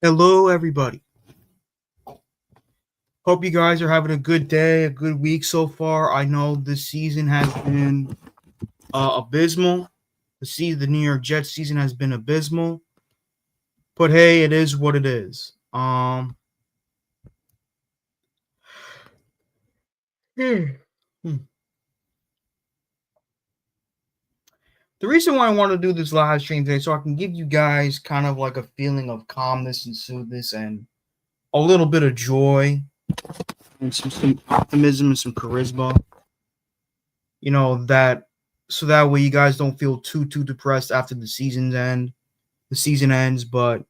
Hello, everybody. Hope you guys are having a good day, a good week so far. I know this season has been abysmal. The New York Jets season has been abysmal, but hey, it is what it is. Hmm. The reason why I want to do this live stream today, so I can give you guys kind of like a feeling of calmness and soothness and a little bit of joy and some optimism and some charisma. That so that way you guys don't feel too depressed after the season ends. But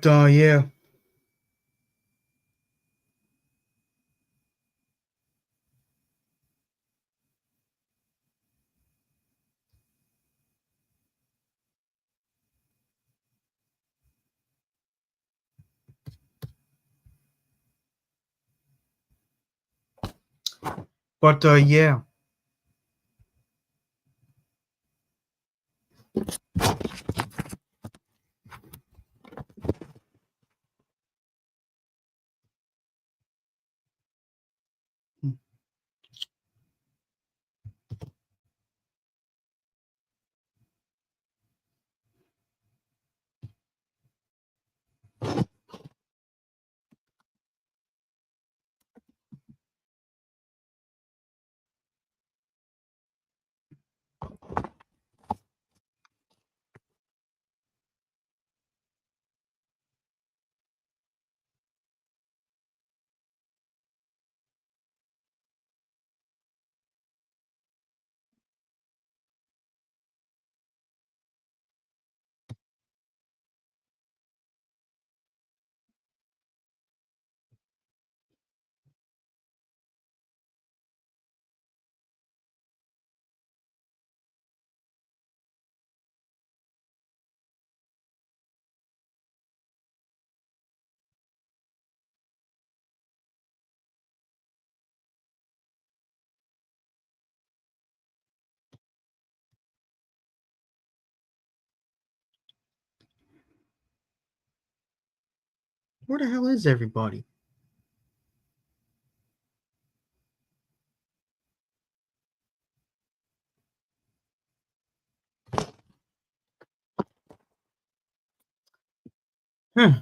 yeah. But yeah. Where the hell is everybody? Huh.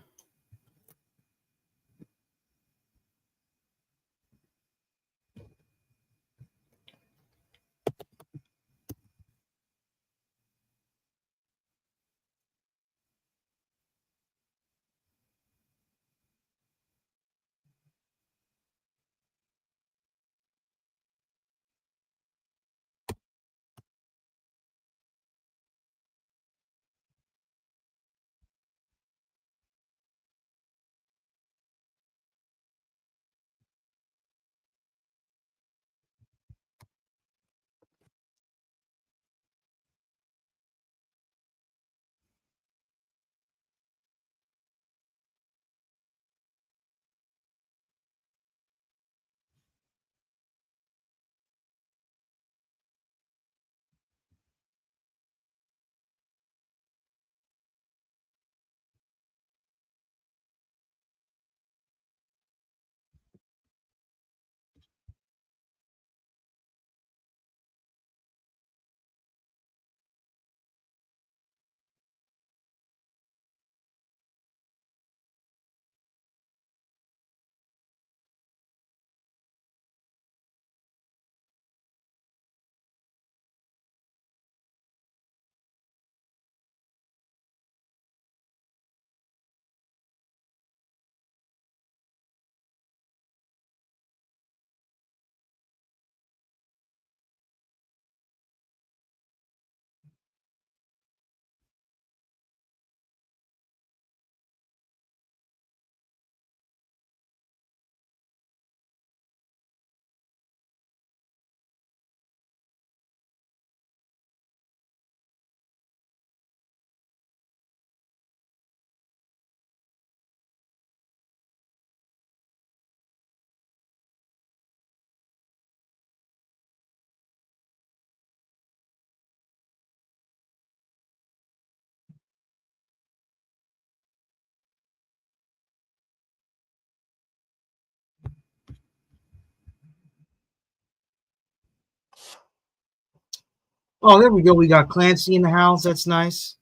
Oh, there we go. We got Clancy in the house. That's nice.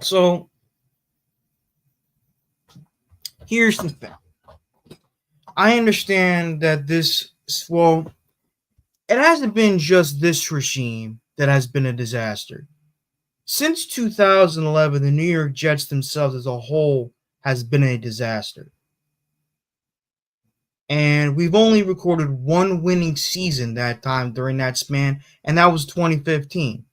So here's the thing. I understand that well, it hasn't been just this regime that has been a disaster. Since 2011, the New York Jets themselves as a whole has been a disaster. And we've only recorded one winning season that time during that span, and that was 2015.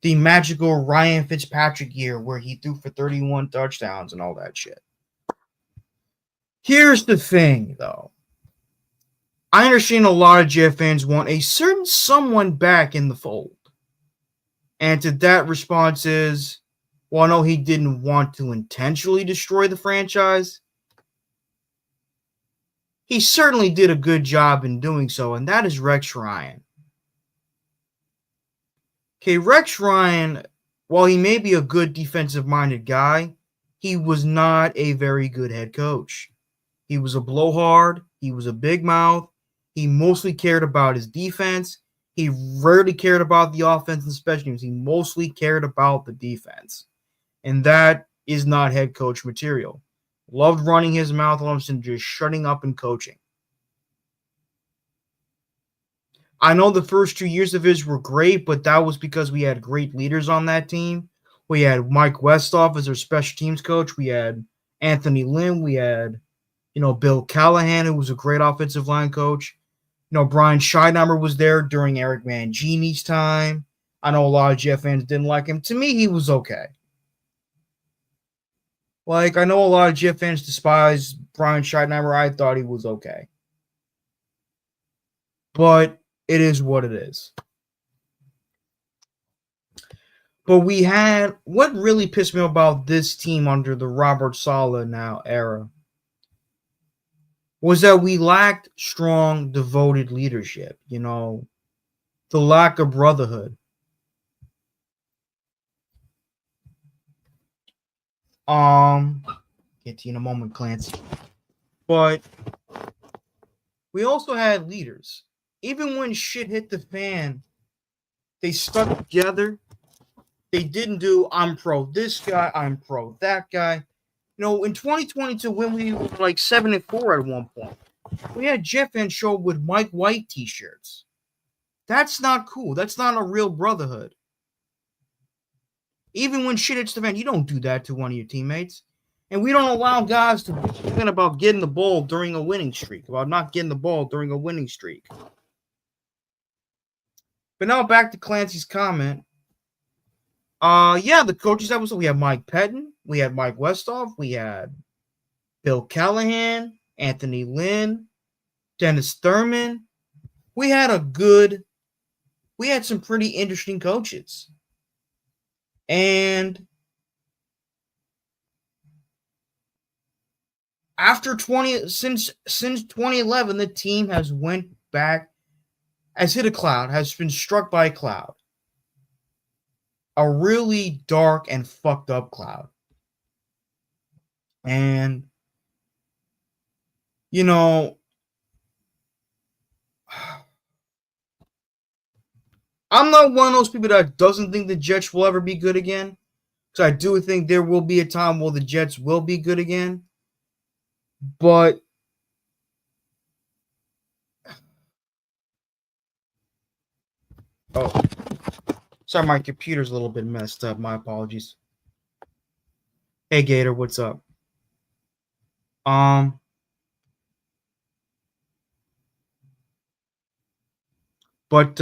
The magical Ryan Fitzpatrick year where he threw for 31 touchdowns and all that shit. Here's the thing, though. I understand a lot of Jet fans want a certain someone back in the fold. And to that response is, well, no, he didn't want to intentionally destroy the franchise. He certainly did a good job in doing so, and that is Rex Ryan. Okay, Rex Ryan, while he may be a good defensive minded guy, he was not a very good head coach. He was a blowhard, he was a big mouth, he mostly cared about his defense. He rarely cared about the offense and special teams. He mostly cared about the defense. And that is not head coach material. Loved running his mouth and just shutting up and coaching. I know the first 2 years of his were great, but that was because we had great leaders on that team. We had Mike Westhoff as our special teams coach. We had Anthony Lynn. We had, Bill Callahan, who was a great offensive line coach. Brian Scheidenheimer was there during Eric Mangini's time. I know a lot of Jet fans didn't like him. To me, he was okay. Like, I know a lot of Jet fans despise Brian Scheidenheimer. I thought he was okay. But it is what it is. But what really pissed me about this team under the Robert Saleh now era was that we lacked strong, devoted leadership, the lack of brotherhood. Get to you in a moment, Clancy. But we also had leaders. Even when shit hit the fan, they stuck together. They didn't do, I'm pro this guy, I'm pro that guy. In 2022, when we were like 7-4 at one point, we had Jet fans show up with Mike White t-shirts. That's not cool. That's not a real brotherhood. Even when shit hits the fan, you don't do that to one of your teammates. And we don't allow guys to think about getting the ball during a winning streak, about not getting the ball during a winning streak. But now back to Clancy's comment. The coaches episode, we had Mike Pettin, we had Mike Westhoff, we had Bill Callahan, Anthony Lynn, Dennis Thurman. We had some pretty interesting coaches. And since 2011, the team has hit a cloud, has been struck by a cloud. A really dark and fucked up cloud. And, I'm not one of those people that doesn't think the Jets will ever be good again. Because I do think there will be a time where the Jets will be good again. But sorry, my computer's a little bit messed up. My apologies. Hey Gator, what's up? But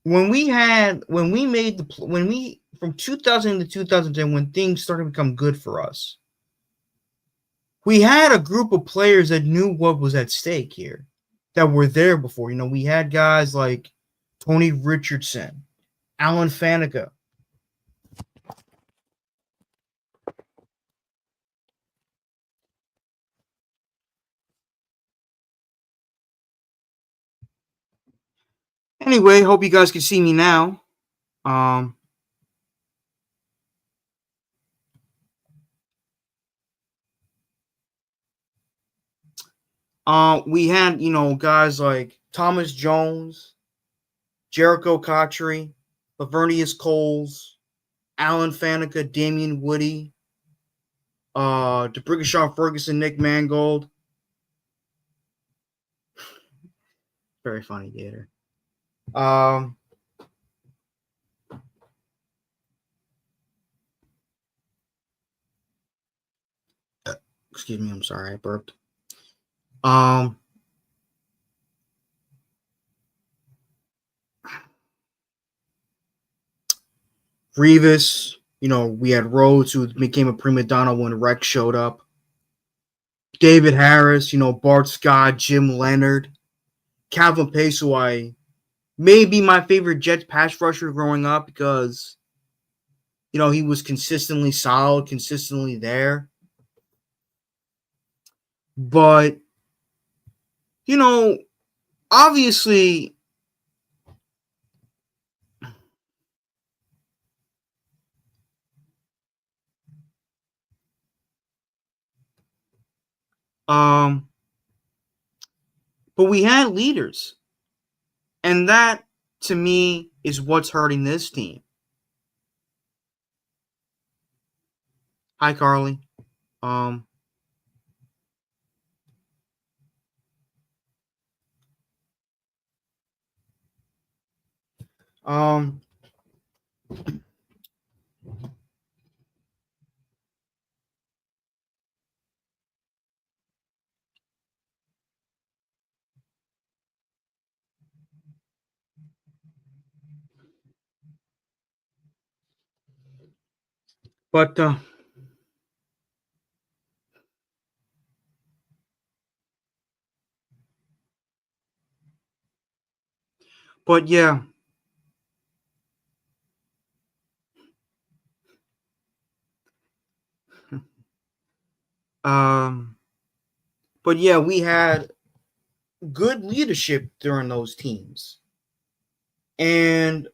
when we from 2000 to 2010, when things started to become good for us, we had a group of players that knew what was at stake here, that were there before. We had guys like Tony Richardson, Alan Faneca. Anyway, hope you guys can see me now. We had, guys like Thomas Jones, Jericho Cotchery, Lavernius Coles, Alan Faneca, Damian Woody, DeBrickashaw Ferguson, Nick Mangold. Very funny, Gator. Um, Excuse me, I'm sorry, I burped. Um, Revis, we had Rhodes, who became a prima donna when Rex showed up. David Harris, Bart Scott, Jim Leonard, Calvin Pace, who I may be my favorite Jets pass rusher growing up because, he was consistently solid, consistently there. But, obviously, um, but we had leaders. And that, to me, is what's hurting this team. Hi, Carly. Um, um, but, yeah. Um, but yeah, we had good leadership during those teams. And,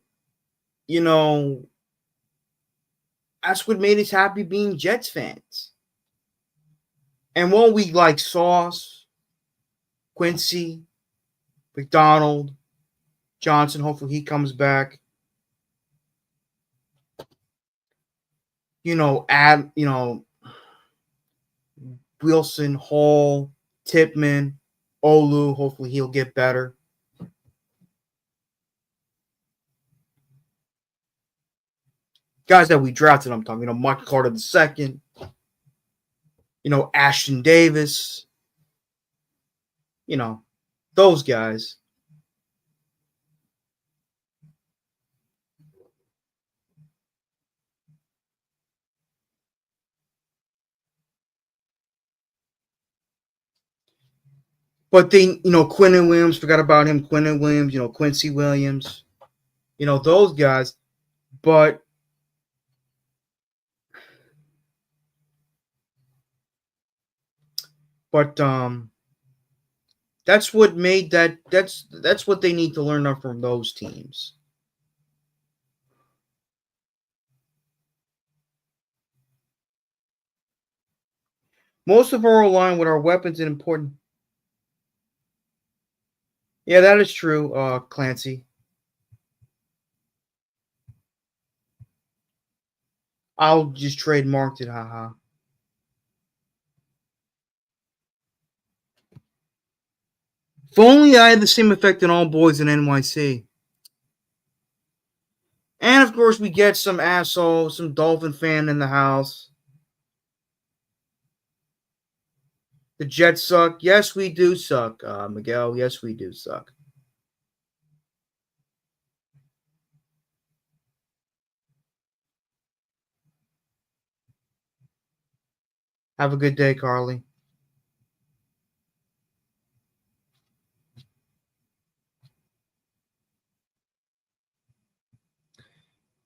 you know, that's what made us happy being Jets fans. And while we like Sauce, Quincy, McDonald, Johnson, hopefully he comes back. Add, Wilson, Hall, Tipman, Olu, hopefully he'll get better. Guys that we drafted, I'm talking, Michael Carter II, Ashton Davis, those guys. But they, Quinton Williams, forgot about him. Quinton Williams, Quincy Williams, those guys. But that's what made that. That's what they need to learn from those teams. Most of our line with our weapons and important. Yeah, that is true, Clancy. I'll just trademarked it, haha. If only I had the same effect on all boys in NYC. And of course, we get some asshole, some Dolphin fan in the house. The Jets suck. Yes, we do suck, Miguel. Yes, we do suck. Have a good day, Carly.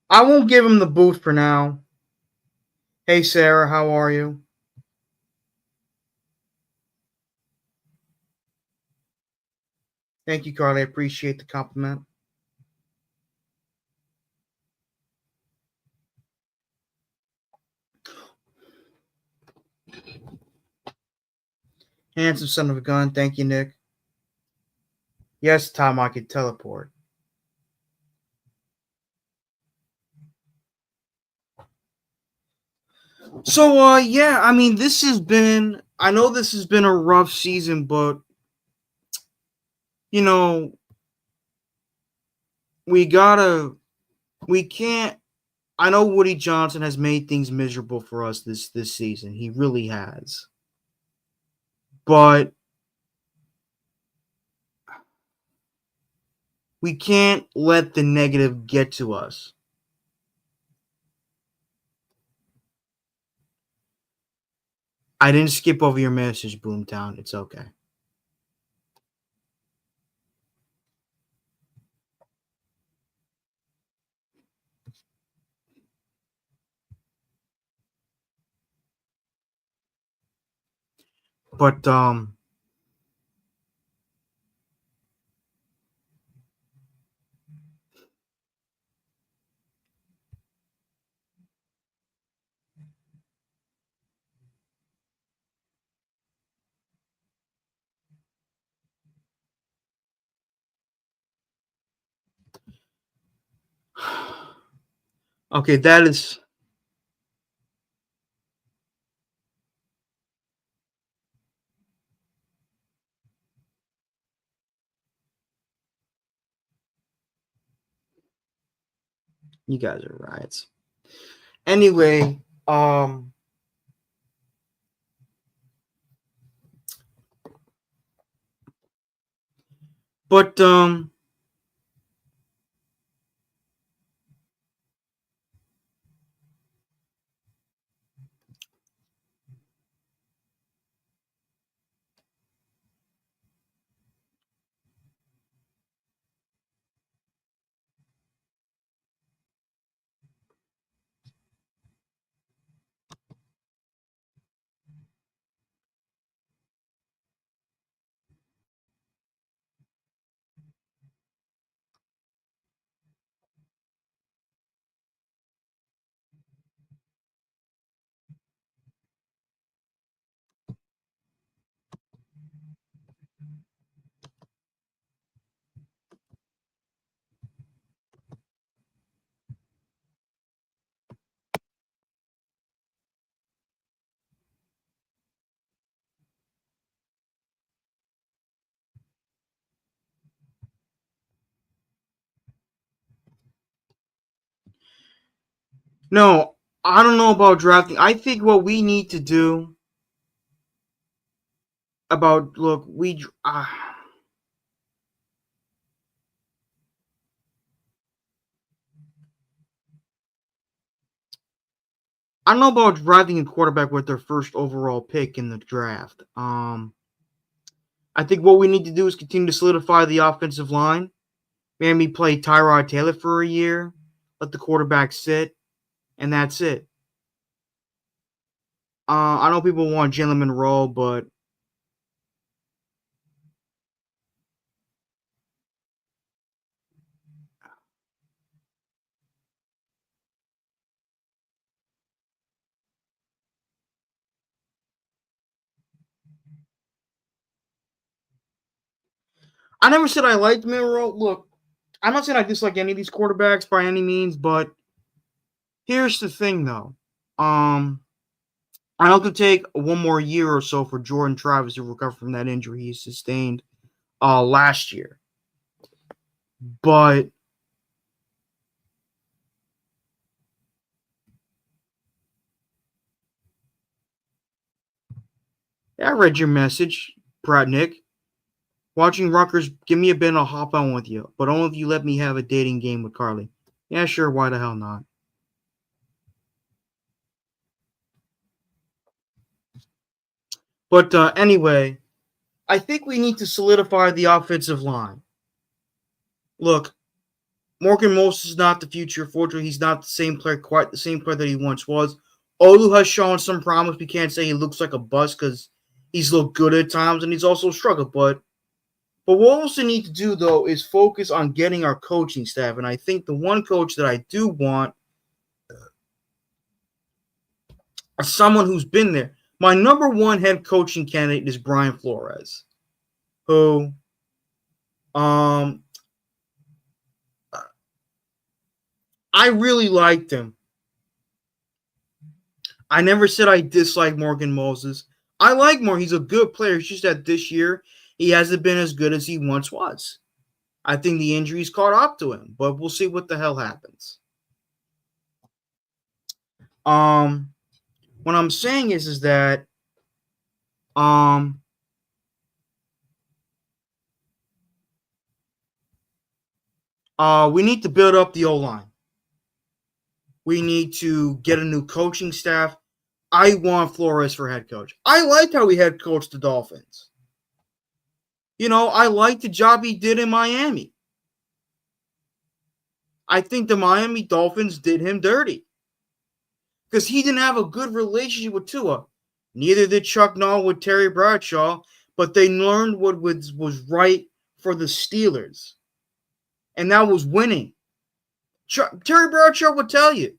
I won't give him the boot for now. Hey, Sarah, how are you? Thank you, Carly. I appreciate the compliment. Handsome son of a gun. Thank you, Nick. Yes, Tom, I could teleport. So, yeah, I mean, I know this has been a rough season, but, you know, we gotta, we can't, I know Woody Johnson has made things miserable for us this season. He really has. But we can't let the negative get to us. I didn't skip over your message, Boomtown. It's okay. But okay, that is you guys are riots. Anyway, but no, I don't know about drafting. I think what we need to do about look, I don't know about drafting a quarterback with their first overall pick in the draft. I think what we need to do is continue to solidify the offensive line. Maybe play Tyrod Taylor for a year, let the quarterback sit, and that's it. I know people want Jalen Monroe, but I never said I liked Monroe. Look, I'm not saying I dislike any of these quarterbacks by any means, but here's the thing, though. I know it could take one more year or so for Jordan Travis to recover from that injury he sustained last year. But yeah, I read your message, Pratt Nick. Watching Rutgers, give me a bit and I'll hop on with you. But only if you let me have a dating game with Carly. Yeah, sure, why the hell not? But anyway, I think we need to solidify the offensive line. Look, Morgan Moses is not the future. Fortunately, he's not the same player, quite the same player that he once was. Olu has shown some promise. We can't say he looks like a bust because he's looked good at times and he's also struggled. But what we also need to do, though, is focus on getting our coaching staff. And I think the one coach that I do want is someone who's been there. My number one head coaching candidate is Brian Flores, who I really liked him. I never said I dislike Morgan Moses. I like Morgan. He's a good player. It's just that this year he hasn't been as good as he once was. I think the injuries caught up to him, but we'll see what the hell happens. What I'm saying is that we need to build up the O-line. We need to get a new coaching staff. I want Flores for head coach. I liked how he head coached the Dolphins. You know, I liked the job he did in Miami. I think the Miami Dolphins did him dirty because he didn't have a good relationship with Tua. Neither did Chuck Noll with Terry Bradshaw, but they learned what was right for the Steelers, and that was winning. Terry Bradshaw would tell you,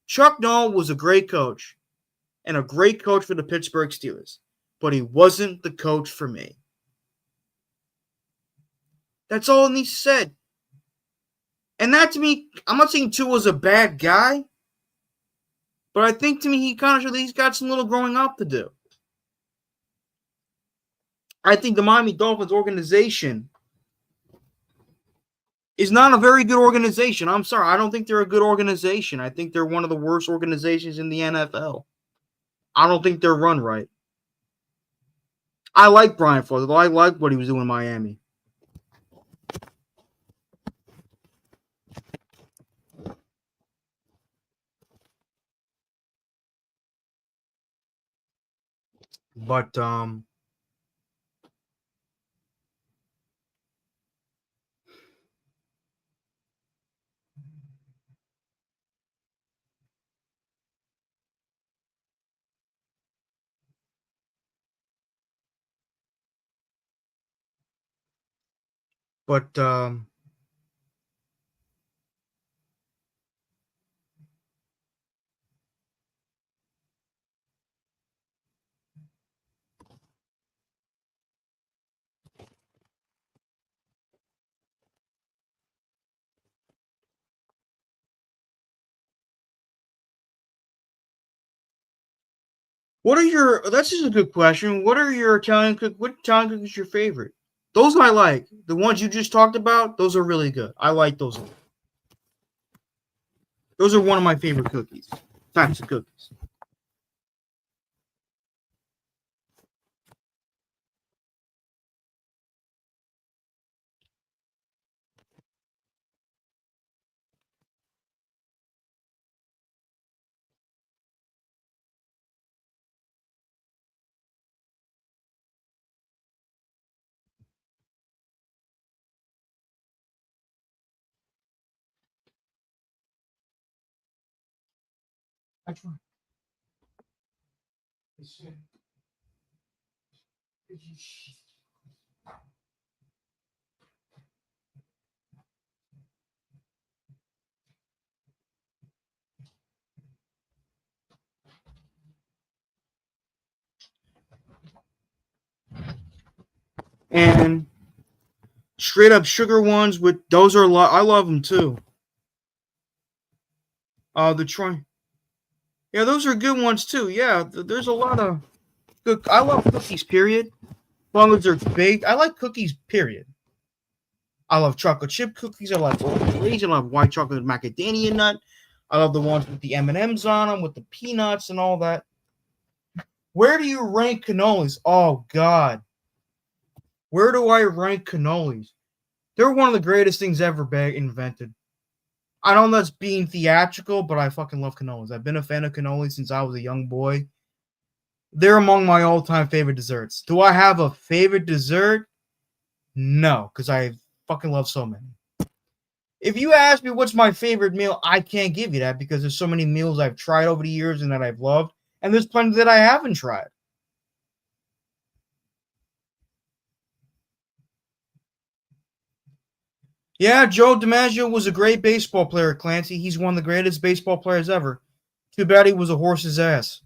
Chuck Noll was a great coach and a great coach for the Pittsburgh Steelers, but he wasn't the coach for me. That's all he said. And that to me, I'm not saying Tua was a bad guy, but I think to me he kind of showed that he's got some little growing up to do. I think the Miami Dolphins organization is not a very good organization. I'm sorry. I don't think they're a good organization. I think they're one of the worst organizations in the NFL. I don't think they're run right. I like Brian Flores. I like what he was doing in Miami. But what are your? That's just a good question. What are your Italian cook? What Italian cook is your favorite? Those I like. The ones you just talked about, those are really good. I like those. Those are one of my favorite cookies. Types of cookies. And straight up sugar ones with those are a lot. I love them too. The Troy. Yeah, those are good ones too. Yeah, there's a lot of good. I love cookies. Period. As long as they're baked, I like cookies. Period. I love chocolate chip cookies. I like glazed. I love white chocolate macadamia nut. I love the ones with the M&Ms on them, with the peanuts and all that. Where do you rank cannolis? Oh God, where do I rank cannolis? They're one of the greatest things ever invented. I don't know that's being theatrical, but I fucking love cannolis. I've been a fan of cannolis since I was a young boy. They're among my all-time favorite desserts. Do I have a favorite dessert? No, because I fucking love so many. If you ask me what's my favorite meal, I can't give you that because there's so many meals I've tried over the years and that I've loved, and there's plenty that I haven't tried. Yeah, Joe DiMaggio was a great baseball player, Clancy. He's one of the greatest baseball players ever. Too bad he was a horse's ass.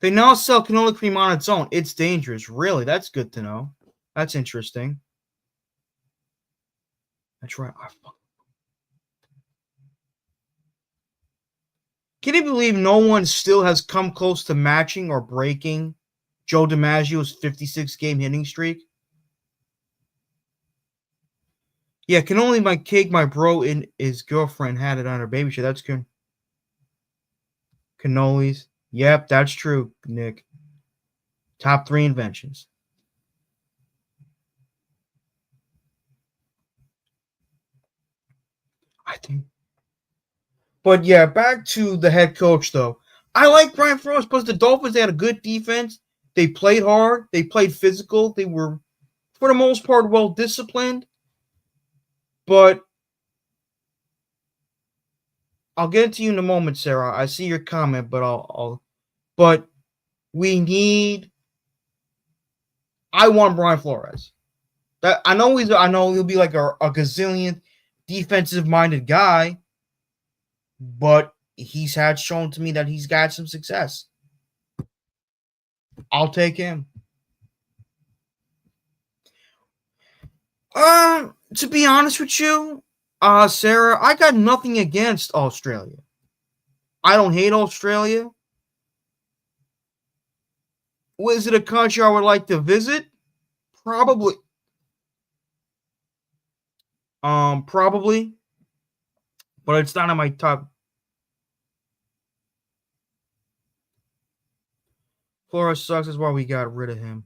They now sell canola cream on its own. It's dangerous. Really? That's good to know. That's interesting. That's right. Can you believe no one still has come close to matching or breaking Joe DiMaggio's 56 game hitting streak? Yeah, can only my cake, my bro, and his girlfriend had it on her baby shower. That's good. Cannolis. Yep, that's true, Nick. Top 3 inventions. I think. But yeah, back to the head coach though. I like Brian Flores because the Dolphins, they had a good defense. They played hard. They played physical. They were, for the most part, well disciplined. But I'll get to you in a moment, Sarah. I see your comment, but but we need. I want Brian Flores. That I know he'll be like a gazillion defensive minded guy, but he's had shown to me that he's got some success. I'll take him. To be honest with you, Sarah, I got nothing against Australia. I don't hate Australia. Was it a country I would like to visit? Probably. Probably, but it's not on my top. Flores sucks. Is why we got rid of him.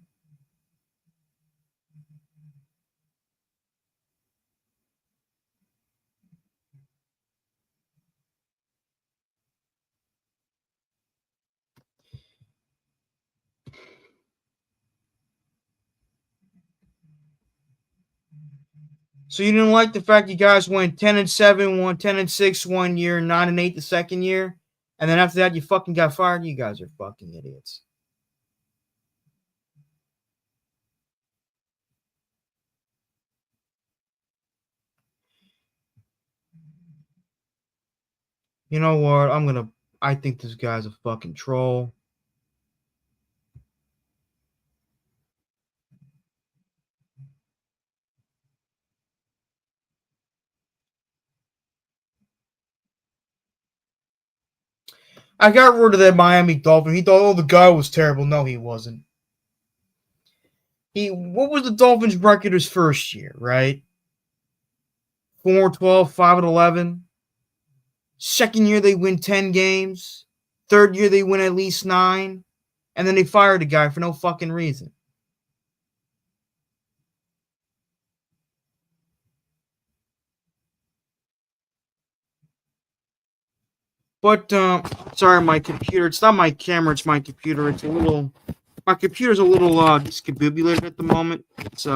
So you didn't like the fact you guys went 10-7, won 10-6 one year, 9-8 the second year, and then after that you fucking got fired. You guys are fucking idiots. You know what? I think this guy's a fucking troll. I got rid of that Miami Dolphin. He thought, oh, the guy was terrible. No, he wasn't. What was the Dolphins' record his first year, right? 4-12, 5-11. Second year they win 10 games. Third year they win at least 9. And then they fired the guy for no fucking reason. But sorry, my computer. It's not my camera. It's my computer. It's a little. My computer's a little discombobulated at the moment. It's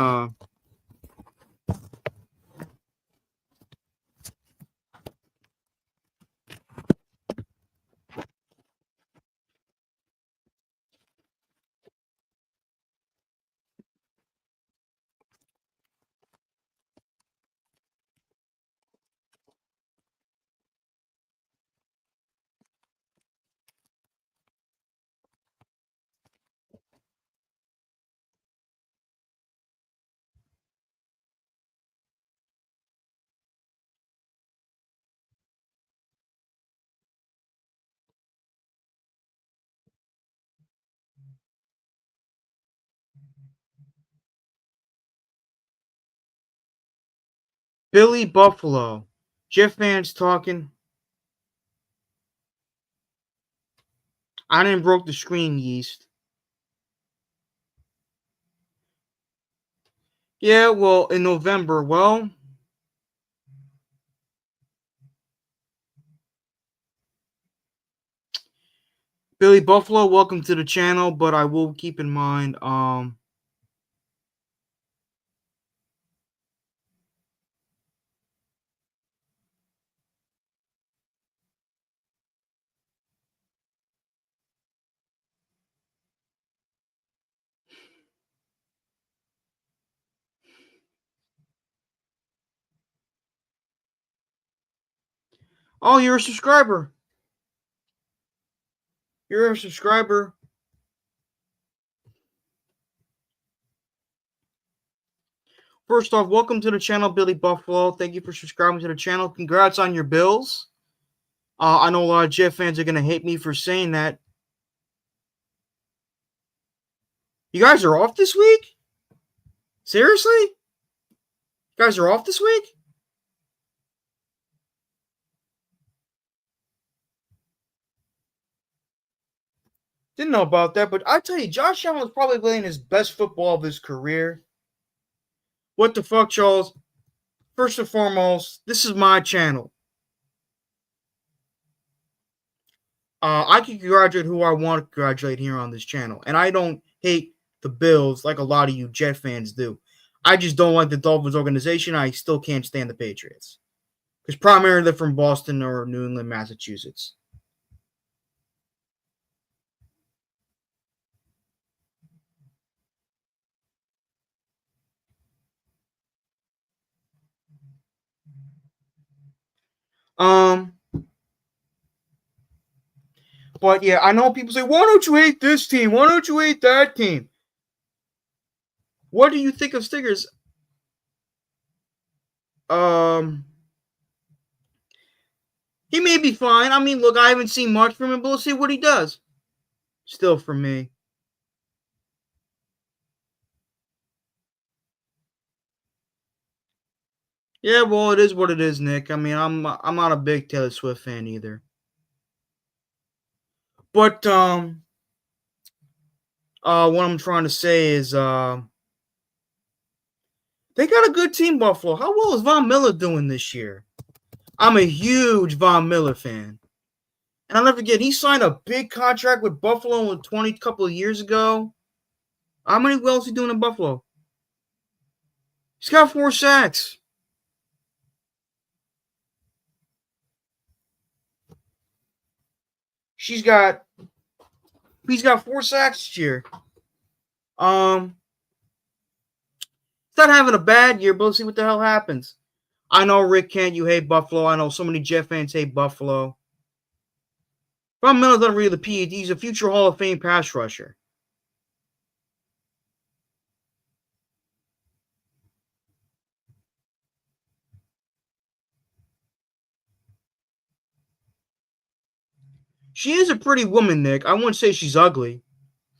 Billy Buffalo. Jeff fans talking. I didn't broke the screen, Yeast. Yeah, well, in November. Well, Billy Buffalo, welcome to the channel. But I will keep in mind, oh, you're a subscriber. You're a subscriber. First off, welcome to the channel, Billy Buffalo. Thank you for subscribing to the channel. Congrats on your Bills. I know a lot of Jet fans are going to hate me for saying that. You guys are off this week? Seriously? You guys are off this week? Didn't know about that, but I tell you, Josh Allen was probably playing his best football of his career. What the fuck, Charles? First and foremost, this is my channel. I can congratulate who I want to congratulate here on this channel. And I don't hate the Bills like a lot of you Jet fans do. I just don't like the Dolphins organization. I still can't stand the Patriots. Because primarily they're from Boston or New England, Massachusetts. Um, but yeah, I know people say, why don't you hate this team? Why don't you hate that team? What do you think of Stiggers? He may be fine. I mean, look, I haven't seen much from him, but let's see what he does. Still for me. Yeah, well, it is what it is, Nick. I mean, I'm not a big Taylor Swift fan either. But what I'm trying to say is they got a good team, Buffalo. How well is Von Miller doing this year? I'm a huge Von Miller fan. And I'll never forget, he signed a big contract with Buffalo in 20 couple of years ago. How many wells is he doing in Buffalo? He's got 4 sacks. He's got 4 sacks this year. He's not having a bad year, but let's see what the hell happens. I know, Rick Kent, you hate Buffalo. I know so many Jet fans hate Buffalo. Von Miller's not really the PED. He's a future Hall of Fame pass rusher. She is a pretty woman, Nick. I wouldn't say she's ugly.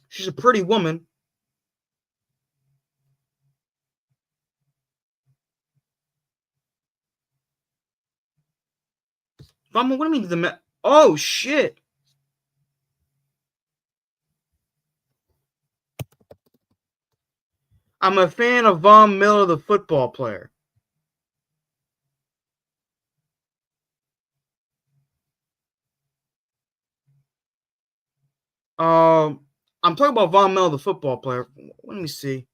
She's a pretty woman. What do you mean the oh shit. I'm a fan of Von Miller, the football player. I'm talking about Von Miller, the football player. Let me see.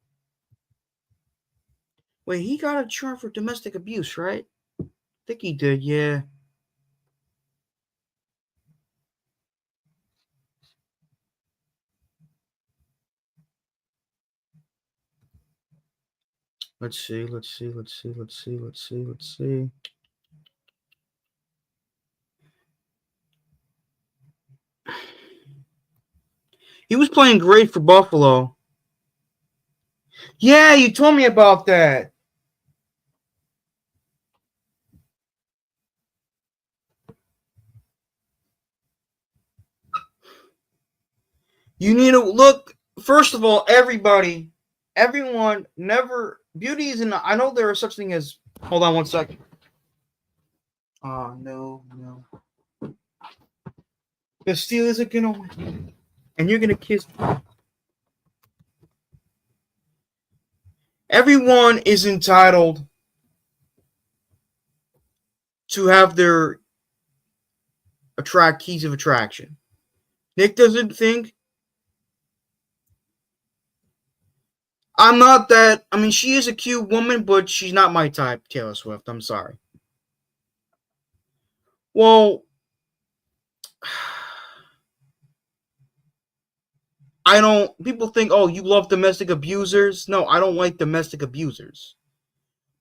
Wait, he got a charge for domestic abuse, right? I think he did, yeah. Let's see. He was playing great for Buffalo. Yeah, you told me about that. You need to look. First of all, everyone, never. Beauty is in. I know there is such thing as. Hold on 1 second. No. The Steelers are gonna win, and you're gonna kiss. Everyone is entitled to have their keys of attraction. Nick doesn't think. I'm not that. I mean, she is a cute woman, but she's not my type, Taylor Swift. I'm sorry. Well, I don't. People think, oh, you love domestic abusers. No, I don't like domestic abusers.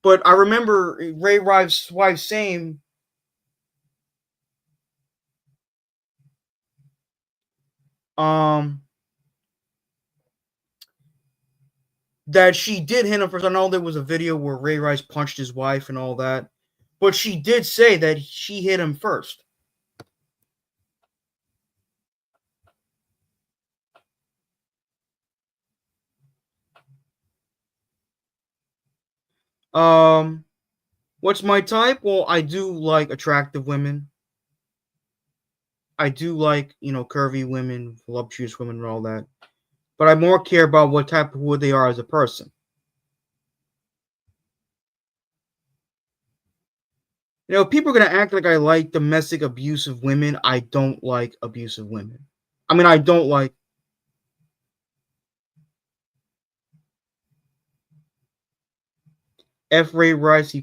But I remember Ray Rice's wife saying, that she did hit him first. I know there was a video where Ray Rice punched his wife and all that, but she did say that she hit him first. What's my type? Well, I do like attractive women. I do like, curvy women, voluptuous women, and all that. But I more care about what type of who they are as a person. People are gonna act like I like domestic abusive women. I don't like abusive women. I mean, I don't like. F. Ray Rice.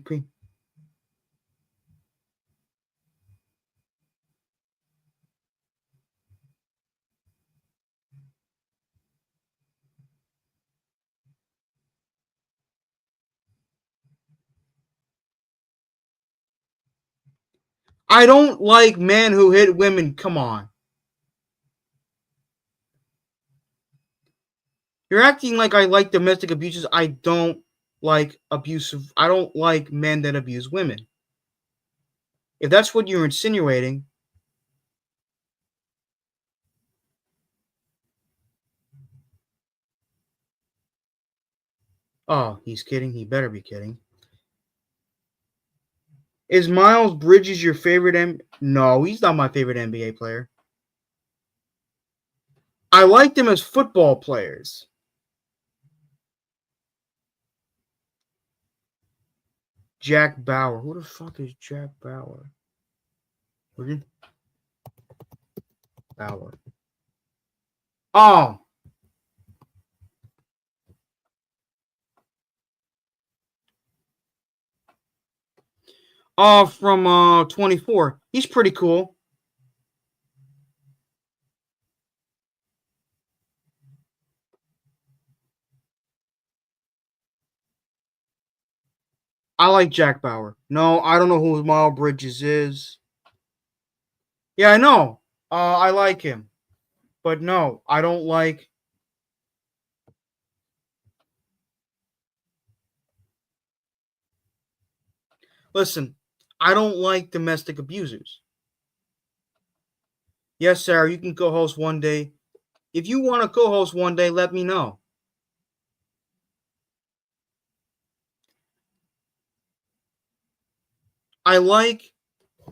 I don't like men who hit women. Come on. You're acting like I like domestic abusers. I don't like abusive. I don't like men that abuse women. If that's what you're insinuating, oh, he's kidding. He better be kidding. Is Miles Bridges your favorite? No, he's not my favorite NBA player. I like them as football players. Jack Bauer. Who the fuck is Jack Bauer? Bauer. Oh. From 24. He's pretty cool. I like Jack Bauer. No, I don't know who Miles Bridges is. Yeah, I know. I like him. But no, I don't like. Listen, I don't like domestic abusers. Yes, Sarah, you can co-host one day. If you want to co-host one day, let me know. I like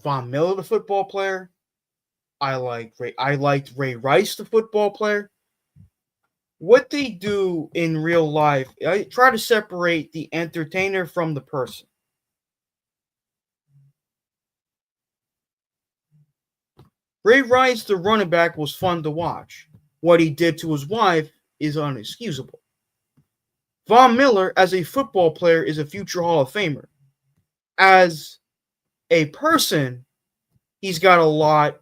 Von Miller, the football player. I liked Ray Rice, the football player. What they do in real life, I try to separate the entertainer from the person. Ray Rice, the running back, was fun to watch. What he did to his wife is unexcusable. Von Miller, as a football player, is a future Hall of Famer. As a person, he's got a lot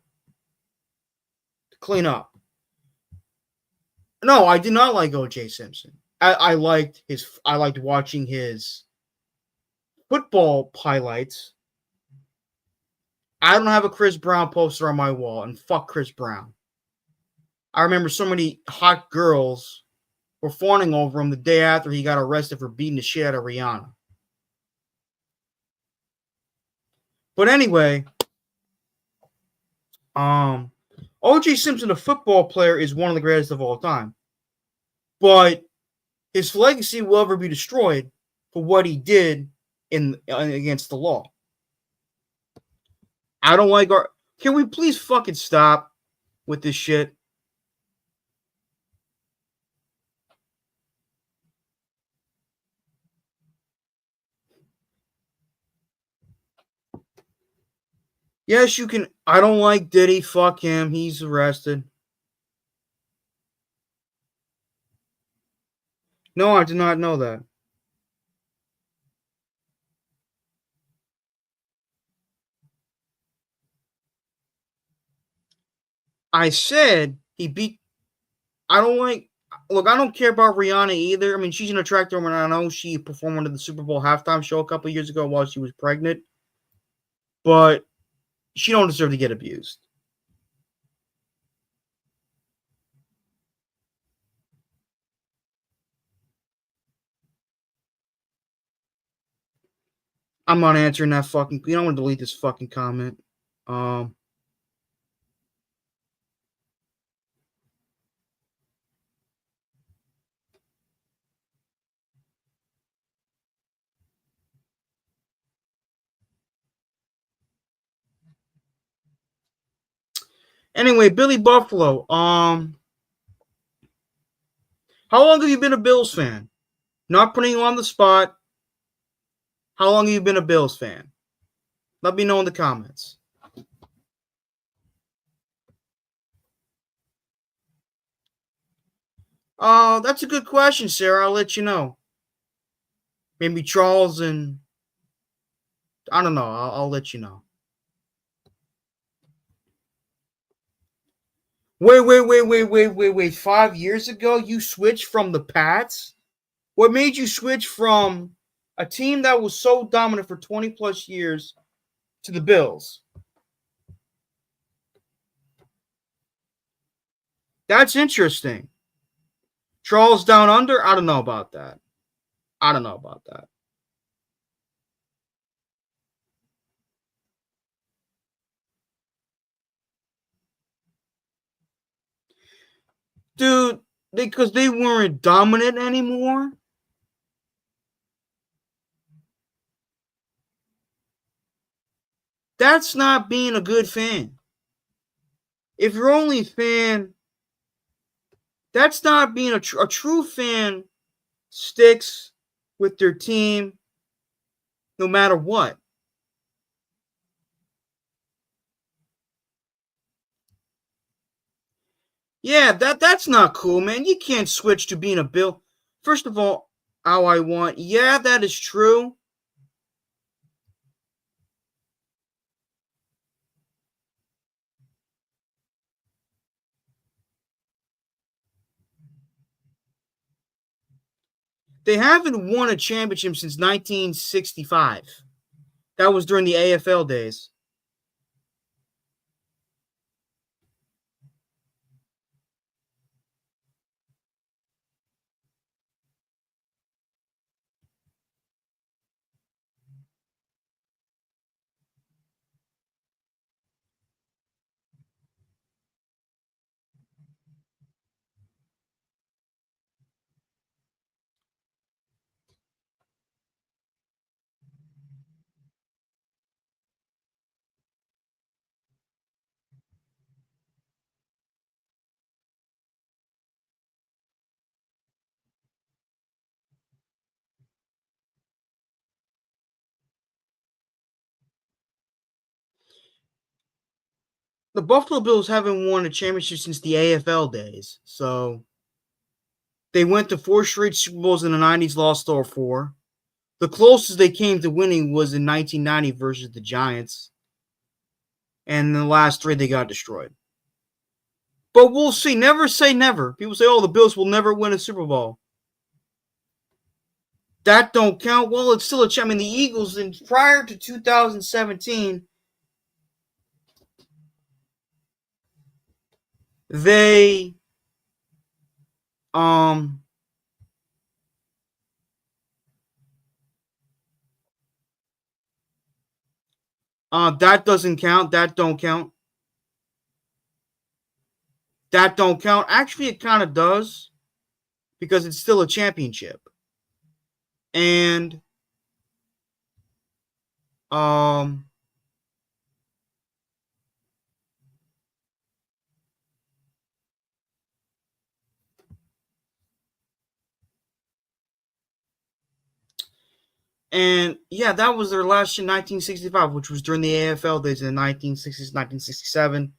to clean up. No, I did not like O.J. Simpson. I liked watching his football highlights. I don't have a Chris Brown poster on my wall, and fuck Chris Brown. I remember so many hot girls were fawning over him the day after he got arrested for beating the shit out of Rihanna. But anyway, O.J. Simpson, a football player, is one of the greatest of all time. But his legacy will ever be destroyed for what he did against the law. I don't like our. Can we please fucking stop with this shit? Yes, you can. I don't like Diddy. Fuck him. He's arrested. No, I did not know that. I said he beat. I don't like. Look, I don't care about Rihanna either. I mean, she's an attractive woman. I know she performed under the Super Bowl halftime show a couple years ago while she was pregnant, but she don't deserve to get abused. I'm not answering that fucking. You know, I'm gonna delete this fucking comment. Um. Anyway, Billy Buffalo. How long have you been a Bills fan? Not putting you on the spot. How long have you been a Bills fan? Let me know in the comments. That's a good question, Sarah. I'll let you know. Maybe Charles and I don't know. I'll let you know. Wait. 5 years ago, you switched from the Pats? What made you switch from a team that was so dominant for 20 plus years to the Bills? That's interesting. Charles down under? I don't know about that. I don't know about that. Dude, because they weren't dominant anymore? That's not being a good fan. If you're only a fan, that's not being a true fan sticks with their team no matter what. Yeah, that's not cool, man. You can't switch to being a Bill. First of all, how I want. Yeah, that is true. They haven't won a championship since 1965. That was during the AFL days. The Buffalo Bills haven't won a championship since the AFL days. So they went to 4 straight Super Bowls in the 90s, lost all four. The closest they came to winning was in 1990 versus the Giants. And in the last three, they got destroyed. But we'll see. Never say never. People say, oh, the Bills will never win a Super Bowl. That don't count. Well, it's still a chance. I mean, the Eagles, in prior to 2017, they um that doesn't count. That don't count. That don't count. Actually, it kind of does because it's still a championship. And um and yeah, that was their last in 1965, which was during the AFL days in the 1960s, 1967.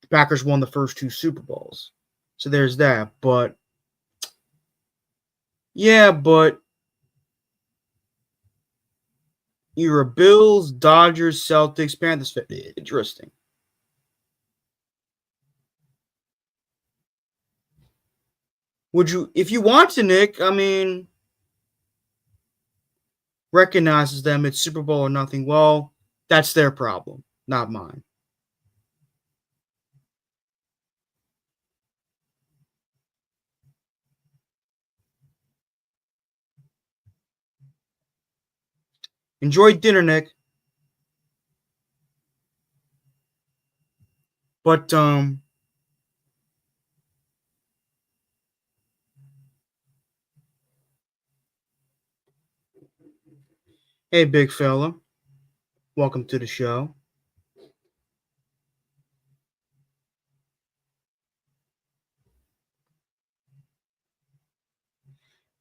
The Packers won the first two Super Bowls. So there's that. But yeah, but you're a Bills, Dodgers, Celtics, Panthers. Interesting. Would you, if you want to, Nick? I mean, recognizes them. It's Super Bowl or nothing. Well, that's their problem, not mine. Enjoy dinner, Nick. But hey, big fella, welcome to the show.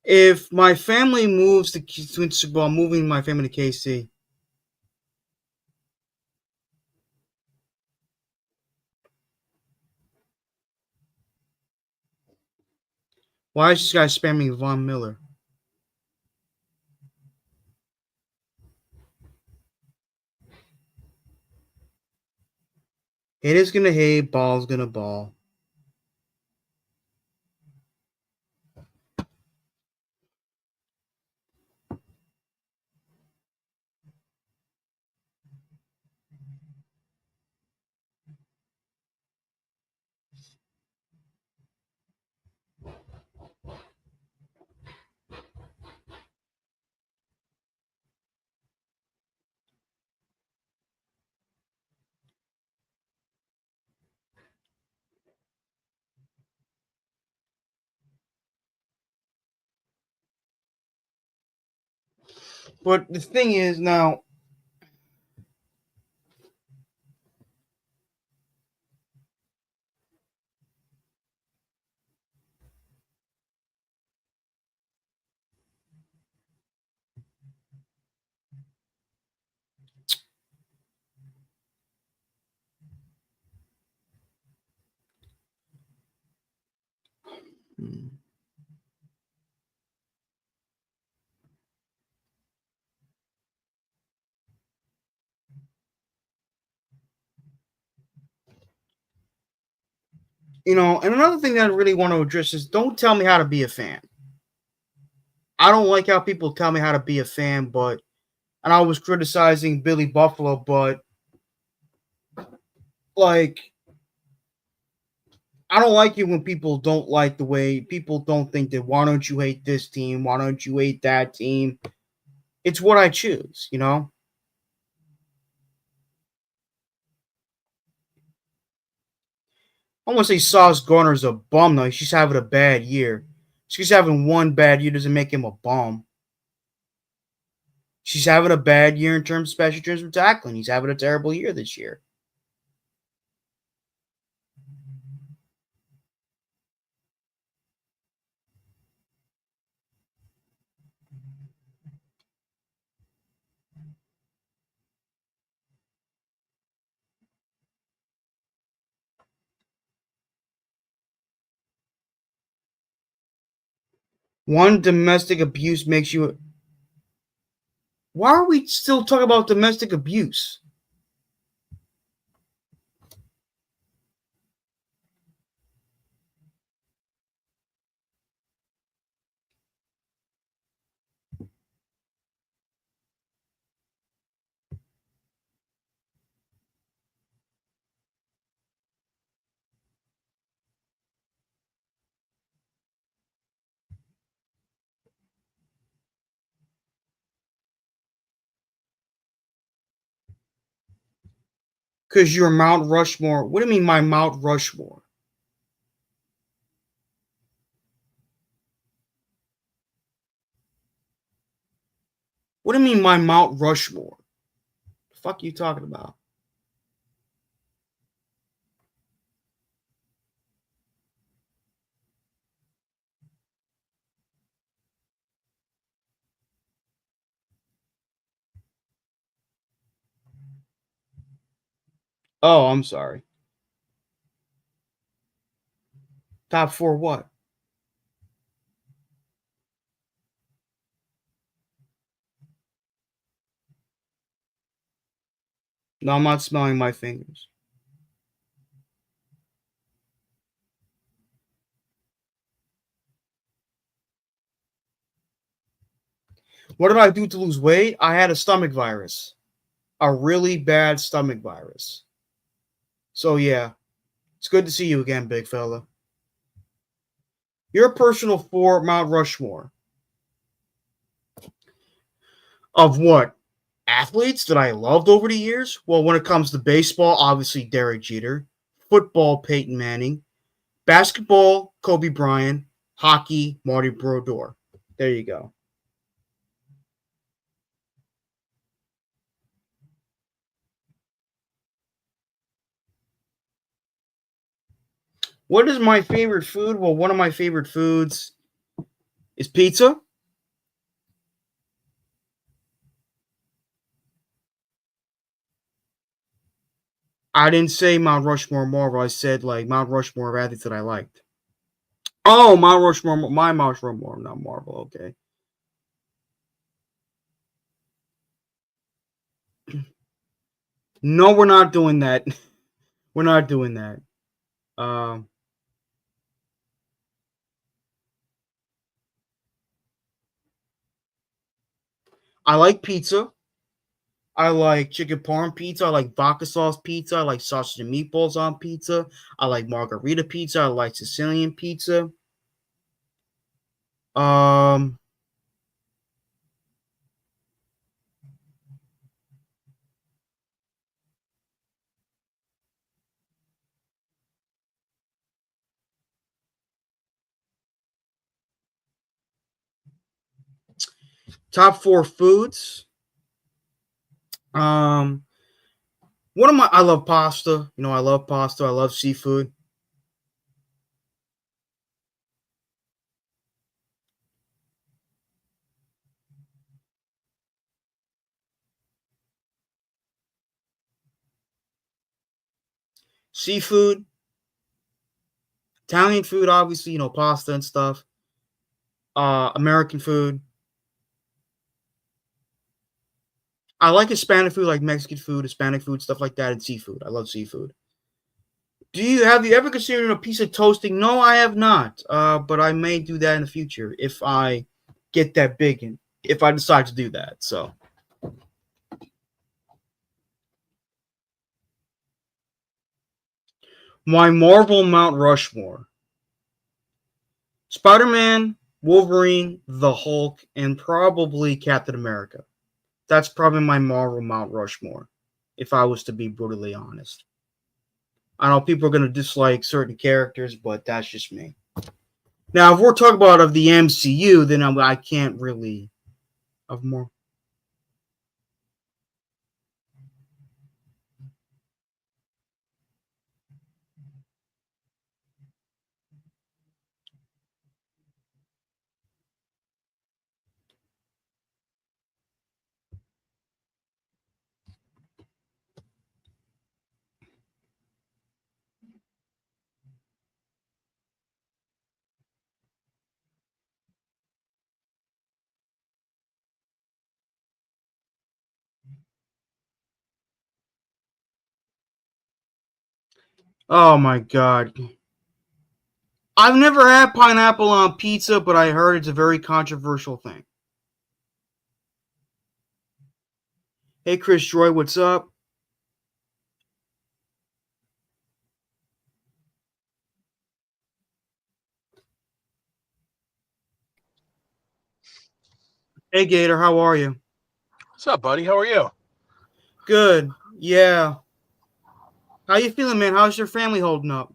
If my family moves well, moving my family to KC. Why is this guy spamming Von Miller? Haters gonna hate, ball's gonna ball. But the thing is now, and another thing that I really want to address is don't tell me how to be a fan. I don't like how people tell me how to be a fan, and I was criticizing Billy Buffalo, but like I don't like it when people don't like the way people don't think that why don't you hate this team? Why don't you hate that team? It's what I choose. I want to say Sauce Gardner's a bum though. She's having a bad year. She's having one bad year doesn't make him a bum. She's having a bad year in terms, especially in terms of tackling. He's having a terrible year this year. One domestic abuse makes you. Why are we still talking about domestic abuse? Because you're Mount Rushmore. What do you mean, my Mount Rushmore? What do you mean, my Mount Rushmore? The fuck are you talking about? Oh, I'm sorry. Top four what? No, I'm not smelling my fingers. What did I do to lose weight? I had a stomach virus. A really bad stomach virus. So yeah, it's good to see you again, big fella. Your personal four Mount Rushmore. Of what? Athletes that I loved over the years? Well, when it comes to baseball, obviously Derek Jeter. Football, Peyton Manning. Basketball, Kobe Bryant. Hockey, Marty Brodeur. There you go. What is my favorite food? Well, one of my favorite foods is pizza. I didn't say Mount Rushmore Marvel. I said like Mount Rushmore of athletes that I liked. Oh, Mount Rushmore, my Mount Rushmore, not Marvel. Okay. No, we're not doing that. We're not doing that. Um, I like pizza. I like chicken parm pizza. I like vodka sauce pizza. I like sausage and meatballs on pizza. I like margarita pizza. I like Sicilian pizza. Um, top four foods. Um, one of my I love pasta. You know, I love pasta. I love seafood. Seafood, Italian food, obviously. You know, pasta and stuff. American food. I like Hispanic food, like Mexican food, Hispanic food, stuff like that, and seafood. I love seafood. Have you ever considered a piece of toasting? No, I have not. But I may do that in the future if I get that big and if I decide to do that. So my Marvel Mount Rushmore: Spider-Man, Wolverine, the Hulk, and probably Captain America. That's probably my Marvel Mount Rushmore, if I was to be brutally honest. I know people are gonna dislike certain characters, but that's just me. Now, if we're talking about of the MCU, then I can't really of more. Oh my god. I've never had pineapple on pizza, but I heard it's a very controversial thing. Hey Chris Joy, what's up? Hey Gator, how are you? What's up, buddy? How are you? Good. Yeah. How you feeling, man? How's your family holding up?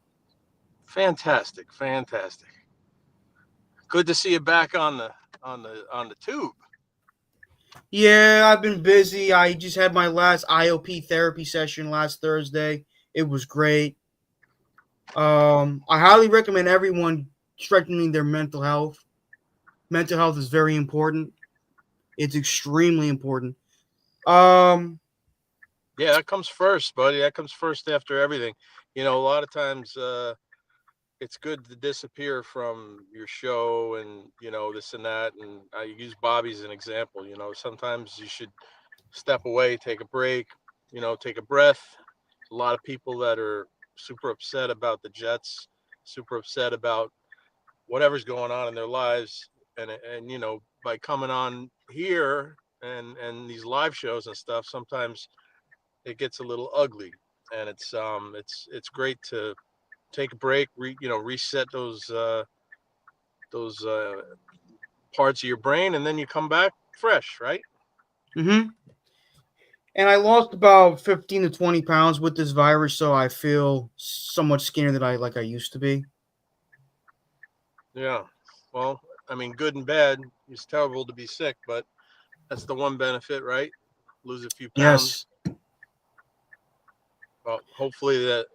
Fantastic, fantastic. Good to see you back on the tube. Yeah, I've been busy. I just had my last IOP therapy session last Thursday. It was great. I highly recommend everyone strengthening their mental health. Mental health is very important. It's extremely important. Um, Yeah, that comes first, buddy. That comes first after everything. A lot of times it's good to disappear from your show and this and that. And I use Bobby as an example. Sometimes you should step away, take a break. Take a breath. A lot of people that are super upset about the Jets, super upset about whatever's going on in their lives, and by coming on here and these live shows and stuff, sometimes it gets a little ugly, and it's great to take a break, reset those parts of your brain, and then you come back fresh, right? mhm. And I lost about 15 to 20 pounds with this virus, so I feel somewhat skinnier than I used to be. Yeah. Well, I mean, good and bad. It's terrible to be sick, but that's the one benefit, right? Lose a few pounds. Yes. Well, hopefully that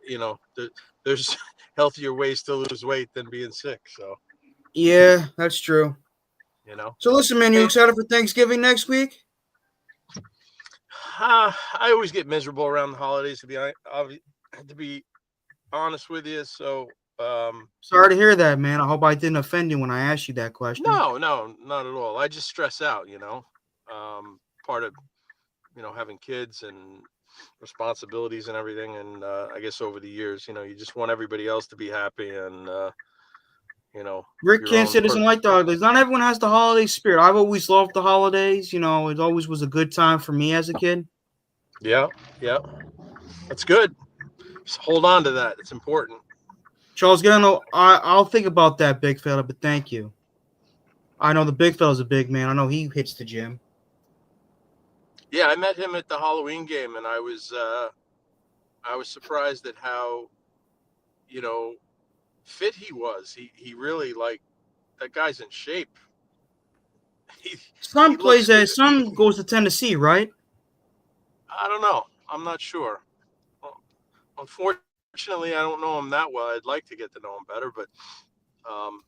there's healthier ways to lose weight than being sick. So Yeah, that's true. you know, So listen, man, you hey, excited for Thanksgiving next week? I always get miserable around the holidays. To be honest with you, so Sorry to hear that, man. I hope I didn't offend you when I asked you that question. no, not at all. I just stress out. Part of having kids and responsibilities and everything. And I guess over the years, you just want everybody else to be happy and Rick your can't own say doesn't like the holidays. Not everyone has the holiday spirit. I've always loved the holidays. It always was a good time for me as a kid. Yeah, yeah, it's good. Just hold on to that. It's important. Charles, get on. I'll think about that, big fella. But thank you. I know the big fella's a big man. I know he hits the gym. Yeah, I met him at the Halloween game, and I was surprised at how you know fit he was. He really like that guy's in shape. He he Son looks plays. good. Son goes to Tennessee, right? I don't know. I'm not sure. Well, unfortunately, I don't know him that well. I'd like to get to know him better, um,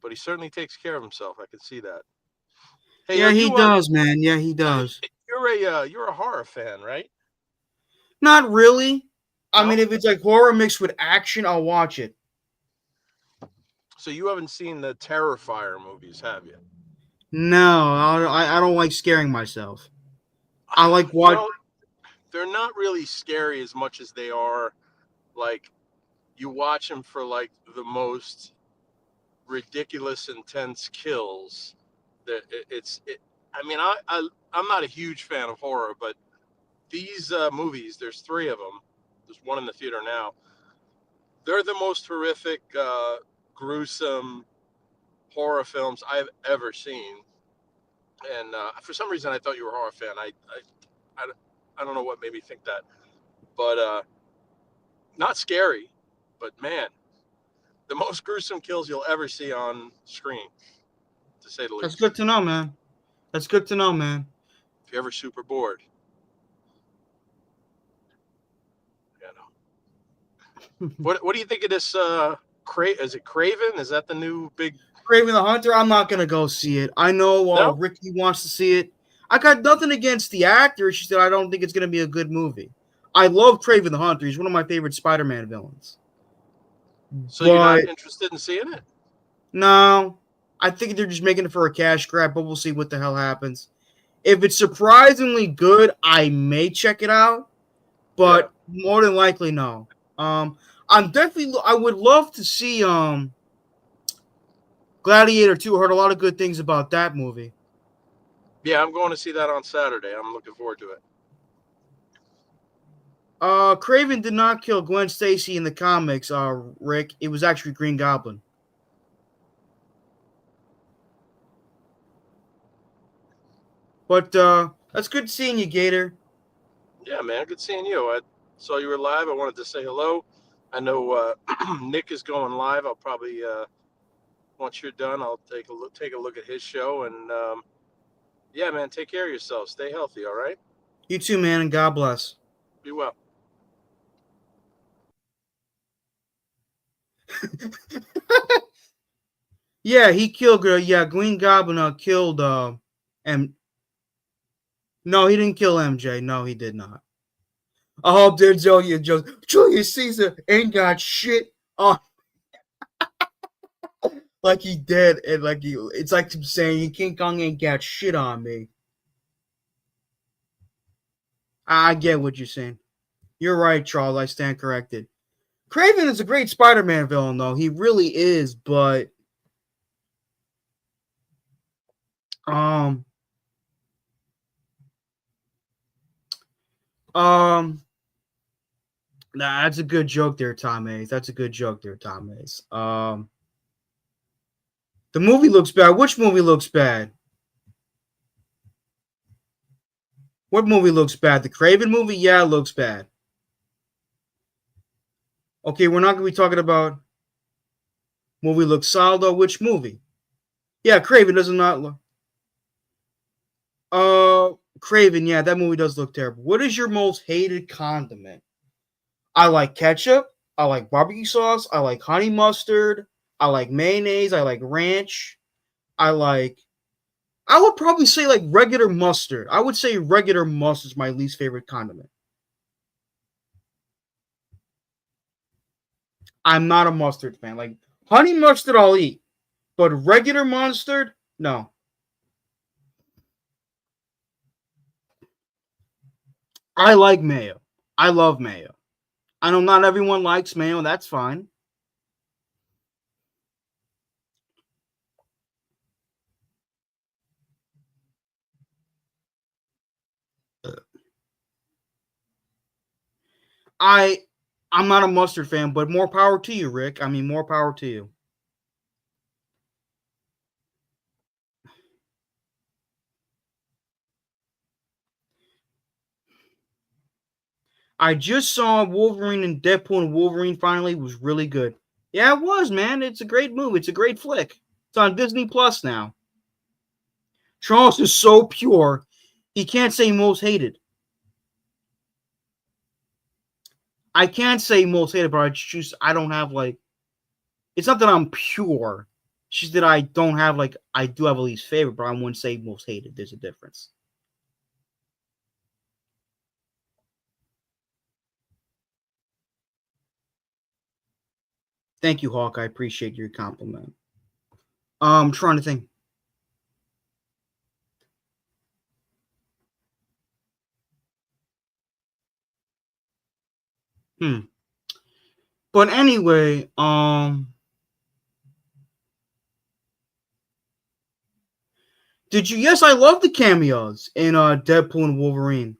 but he certainly takes care of himself. I can see that. Hey, Yeah, are he you does, man. Yeah, he does. you're a horror fan, right? Not really. I mean, No. if it's like horror mixed with action, I'll watch it. So you haven't seen the Terrifier movies, have you? No, I don't like scaring myself. I like You what. know, they're not really scary as much as they are like you watch them for like the most ridiculous, intense kills. That I mean, I'm not a huge fan of horror, but these movies, there's three of them. There's one in the theater now. They're the most horrific, gruesome horror films I've ever seen. And for some reason, I thought you were a horror fan. I, I don't know what made me think that, but not scary. But man, the most gruesome kills you'll ever see on screen, to say the That's least. good to know, man. That's good to know, man. If you're ever super bored, you know. What do you think of this? Is it Craven? Is that the new big? Craven the Hunter. I'm not gonna go see it. I know No. Ricky wants to see it. I got nothing against the actor. She said I don't think it's gonna be a good movie. I love Craven the Hunter. He's one of my favorite Spider-Man villains. So you're not But interested in seeing it? no, I think they're just making it for a cash grab. But we'll see what the hell happens. If it's surprisingly good, I may check it out. Yeah. But more than likely, no. Um, I'm definitely. I would love to see Gladiator 2. Heard a lot of good things about that movie. Yeah, I'm going to see that on Saturday. I'm looking forward to it. Craven did not kill Gwen Stacy in the comics. Rick, it was actually Green Goblin. But that's good seeing you, Gator. Yeah, man. Good seeing you. I saw you were live. I wanted to say hello. I know Nick is going live. I'll probably once you're done, I'll take a look at his show. And yeah, man, take care of yourself. Stay healthy. All right. You too, man, and God bless. Be well. Yeah, he killed. Yeah, Green Goblin killed. And no, he didn't kill MJ. No, he did not. I hope there's Julius Caesar ain't got shit on like he did, and it's like him saying King Kong ain't got shit on me. I get what you're saying. You're right, Charles. I stand corrected. Craven is a great Spider-Man villain, though. He really is, but um um nah, that's a good joke there, Tom Hayes. That's a good joke there, Tom Hayes. The movie looks bad. Which movie looks bad? What movie looks bad? The Craven movie? Yeah, it looks bad. Okay, we're not going to be talking about movie looks solid, though. Which movie? Yeah, Craven does not look. Craven, yeah, that movie does look terrible. What is your most hated condiment? I like ketchup. I like barbecue sauce. I like honey mustard. I like mayonnaise. I like ranch. I like. I would probably say like regular mustard. I would say regular mustard is my least favorite condiment. I'm not a mustard fan. Like honey mustard, I'll eat, but regular mustard, no. I like mayo. I love mayo. I know not everyone likes mayo. That's fine. I I'm not a mustard fan, but more power to you, Rick. I mean, more power to you. I just saw Wolverine and Deadpool and Wolverine finally. It was really good. Yeah, it was, man. It's a great movie. It's a great flick. It's on Disney Plus now. Charles is so pure. He can't say most hated. I can't say most hated, but I don't have like it's not that I'm pure. It's just that I don't have like I do have a least favorite, but I wouldn't say most hated. There's a difference. Thank you, Hawk. I appreciate your compliment. I'm trying to think. Hmm. But anyway, did you? Yes, I love the cameos in Deadpool and Wolverine.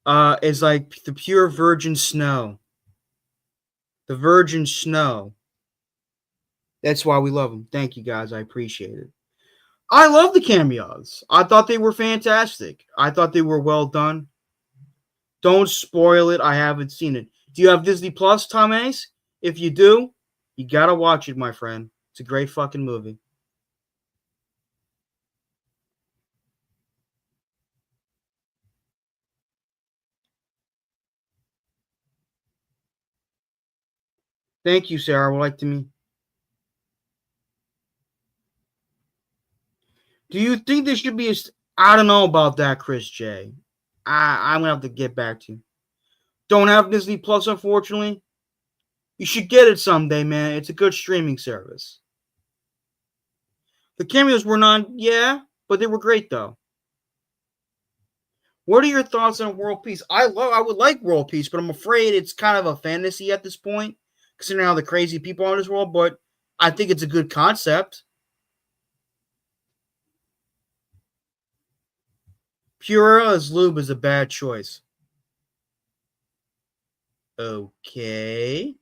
It's like the pure virgin snow. The virgin snow. That's why we love them. Thank you guys. I appreciate it. I love the cameos. I thought they were fantastic. I thought they were well done. Don't spoil it. I haven't seen it. Do you have Disney Plus, Tom Ace? If you do, you gotta watch it, my friend. It's a great fucking movie. Thank you, Sarah. I would like to meet. Do you think there should be a? I don't know about that, Chris J. I'm gonna have to get back to you. Don't have Disney Plus, unfortunately. You should get it someday, man. It's a good streaming service. The cameos were not, yeah, but they were great though. What are your thoughts on World Peace? I would like World Peace, but I'm afraid it's kind of a fantasy at this point, considering how the crazy people are in this world. But I think it's a good concept. Pura as lube is a bad choice. Okay.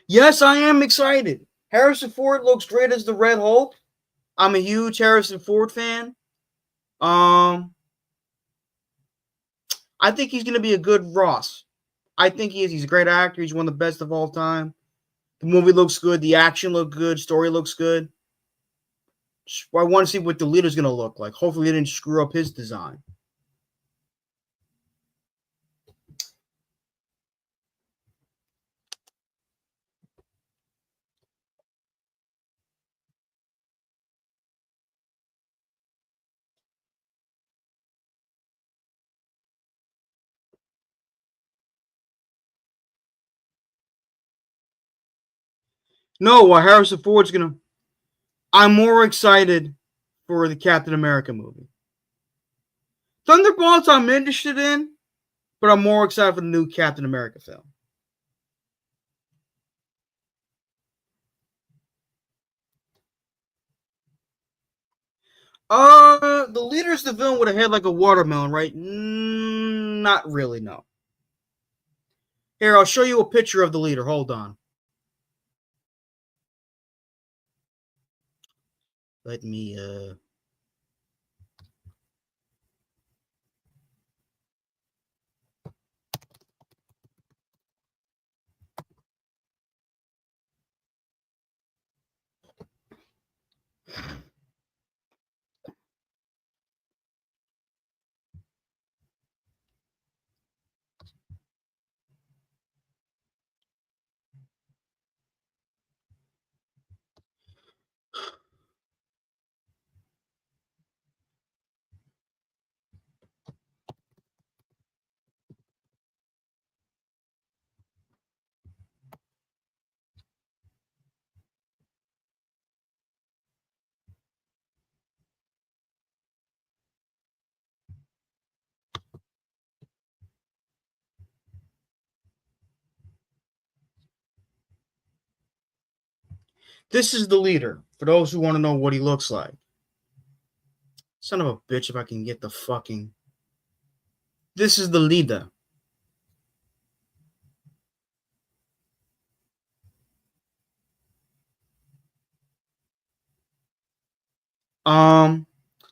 Yes, I am excited. Harrison Ford looks great as the Red Hulk. I'm a huge Harrison Ford fan. Um, I think he's going to be a good Ross. I think he is. He's a great actor. He's one of the best of all time. The movie looks good. The action looked good. Story looks good. I want to see what the leader's going to look like. Hopefully, they didn't screw up his design. No, Harrison Ford's going to. I'm more excited for the Captain America movie. Thunderbolts, I'm interested in, but I'm more excited for the new Captain America film. The leader's the villain with a head like a watermelon, right? Not really, no. Here, I'll show you a picture of the leader. Hold on. Let me This is the leader, for those who want to know what he looks like. Son of a bitch, if I can get the fucking... This is the leader.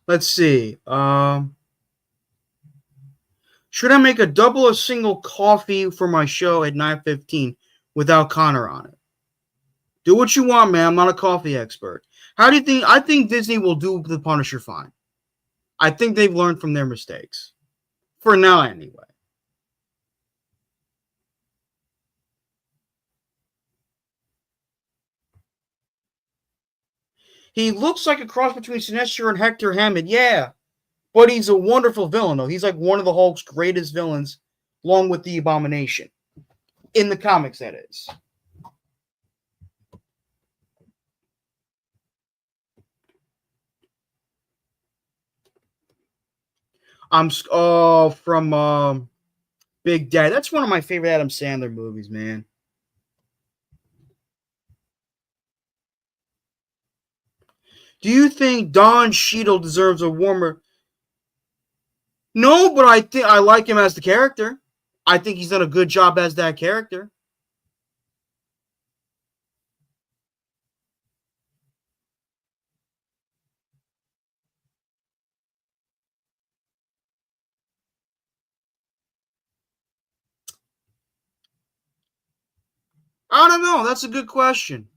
Let's see. Should I make a double or single coffee for my show at 9:15 without Connor on it? Do what you want, man. I'm not a coffee expert. How do you think? I think Disney will do the Punisher fine. I think they've learned from their mistakes. For now, anyway. He looks like a cross between Sinestro and Hector Hammond, yeah. But he's a wonderful villain, though. He's like one of the Hulk's greatest villains, along with the Abomination. In the comics, that is. I'm from Big Daddy. That's one of my favorite Adam Sandler movies, man. Do you think Don Cheadle deserves a warmer? No, but I think I like him as the character. I think he's done a good job as that character. I don't know. That's a good question.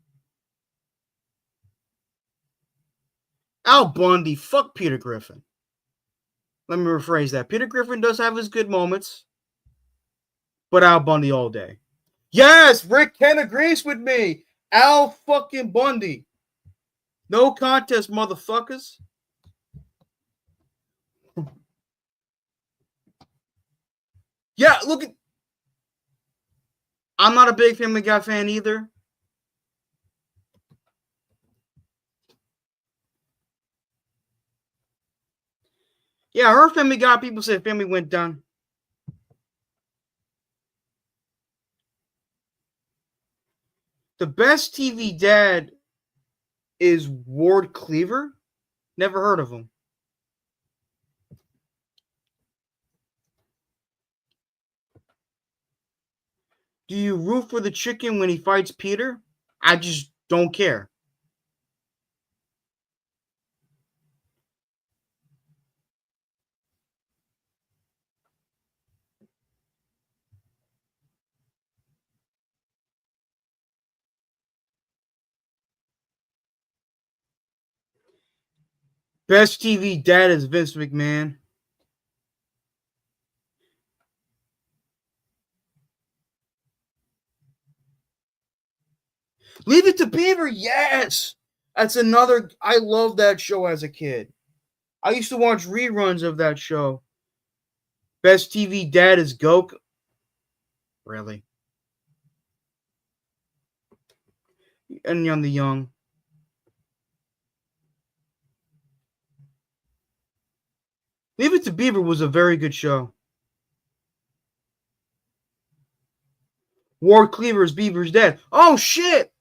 Al Bundy, fuck Peter Griffin. Let me rephrase that. Peter Griffin does have his good moments, but Al Bundy all day. Yes, Rick Ken agrees with me. Al fucking Bundy. No contest, motherfuckers. Yeah, look at... I'm not a big Family Guy fan either. Yeah, I heard Family Guy people say Family went down. The best TV dad is Ward Cleaver. Never heard of him. Do you root for the chicken when he fights Peter? I just don't care. Best TV dad is Vince McMahon. Leave It to Beaver, yes. That's another. I love that show as a kid. I used to watch reruns of that show. Best TV dad is Goku. Really? And Young the Young. Leave It to Beaver was a very good show. Ward Cleaver's Beaver's dead. Oh shit!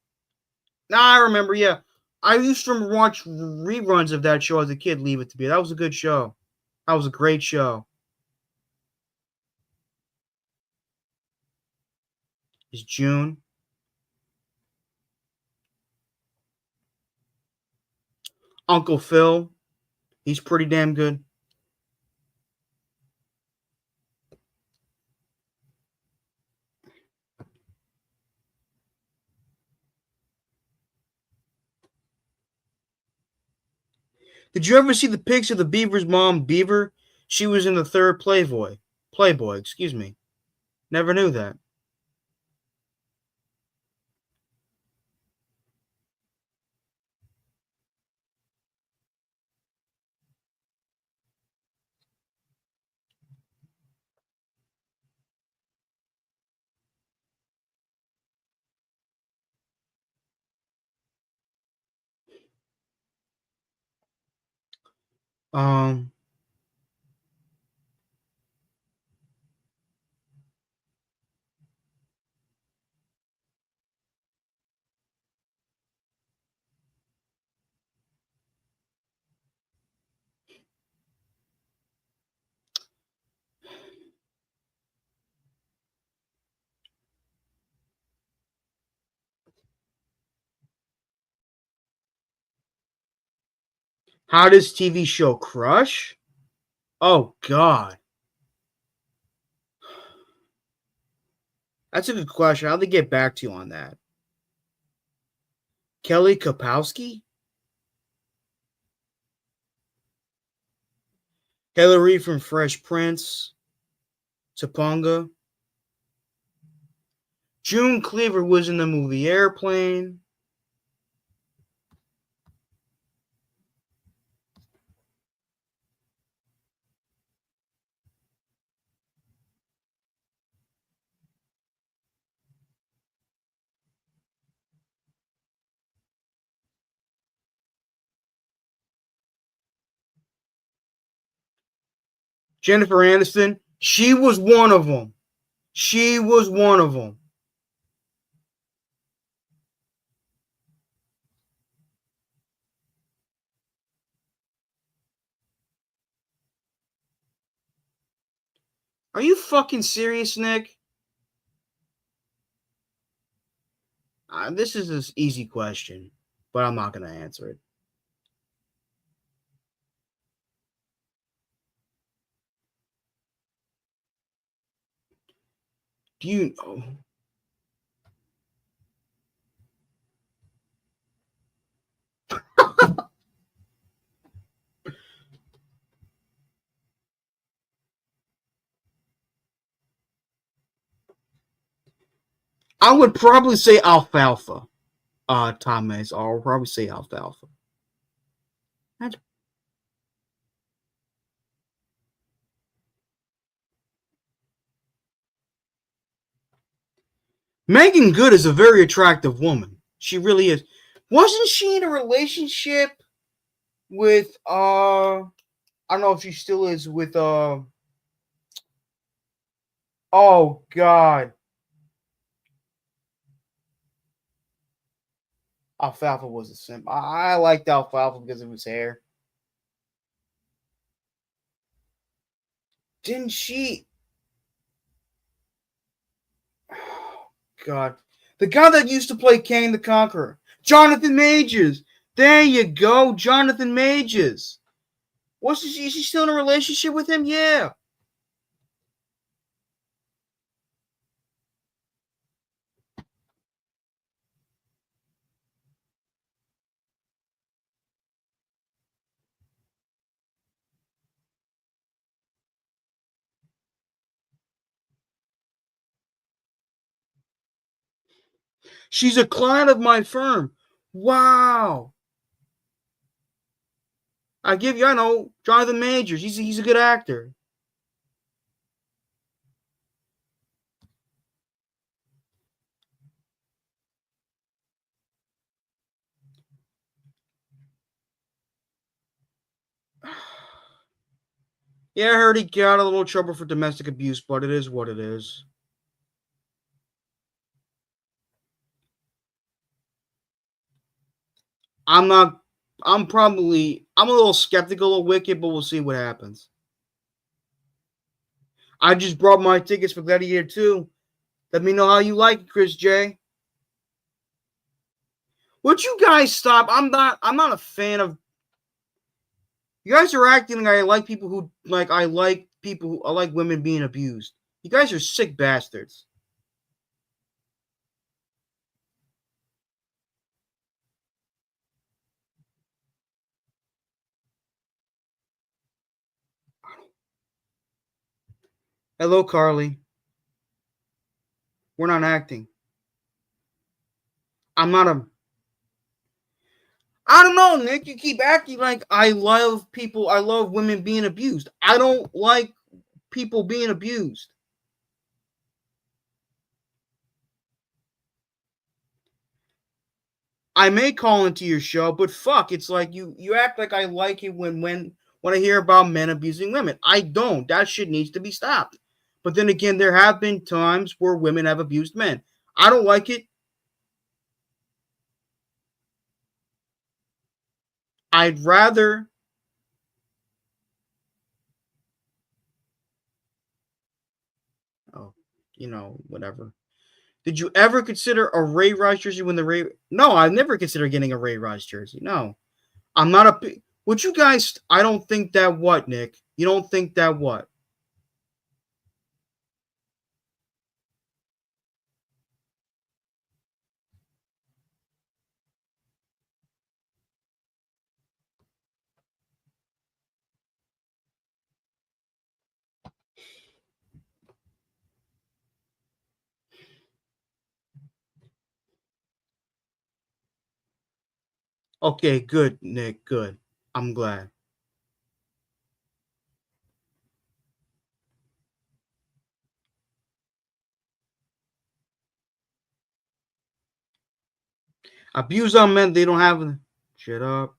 Now I remember. Yeah, I used to watch reruns of that show as a kid. Leave It to Beaver. That was a good show. That was a great show. is June. Uncle Phil, he's pretty damn good. Did you ever see the pics of the Beaver's mom, Beaver? She was in the third Playboy. Playboy, excuse me. Never knew that. Um, how does TV show Crush? Oh God, that's a good question. How'd they get back to you on that? Kelly Kapowski, Hillary from Fresh Prince, Topanga. June Cleaver was in the movie Airplane. Jennifer Aniston, she was one of them. She was one of them. Are you fucking serious, Nick? This is an easy question, but I'm not going to answer it. Do you know? I would probably say alfalfa. Thomas, I'll probably say alfalfa. That's Megan Good is a very attractive woman. She really is. Wasn't she in a relationship with I don't know if she still is with oh God. Alfalfa was a simp. I liked Alfalfa because of his hair. Didn't she? Oh, God. The guy that used to play Kane the Conqueror. Jonathan Majors. There you go. Jonathan Majors. Is she still in a relationship with him? Yeah. She's a client of my firm. Wow. I know, Jonathan Majors. He's a good actor. Yeah, I heard he got a little trouble for domestic abuse, but it is what it is. I'm not. I'm a little skeptical of Wicked, but we'll see what happens. I just brought my tickets for Gladiator 2. Let me know how you like it, Chris J. Would you guys stop? I'm not a fan of. You guys are acting like I like people who like I like people who I like women being abused. You guys are sick bastards. Hello, Carly. We're not acting. I'm not a. I don't know, Nick. You keep acting like I love people. I love women being abused. I don't like people being abused. I may call into your show, but fuck, it's like you act like I like it when I hear about men abusing women. I don't. That shit needs to be stopped. But then again, there have been times where women have abused men. I don't like it. I'd rather. Oh, whatever. Did you ever consider a Ray Rice jersey when the Ray? No, I've never considered getting a Ray Rice jersey. No, I'm not a. Would you guys? I don't think that what, Nick? You don't think that what? Okay, good, Nick. Good. I'm glad. Abuse on men. They don't have. Shut up.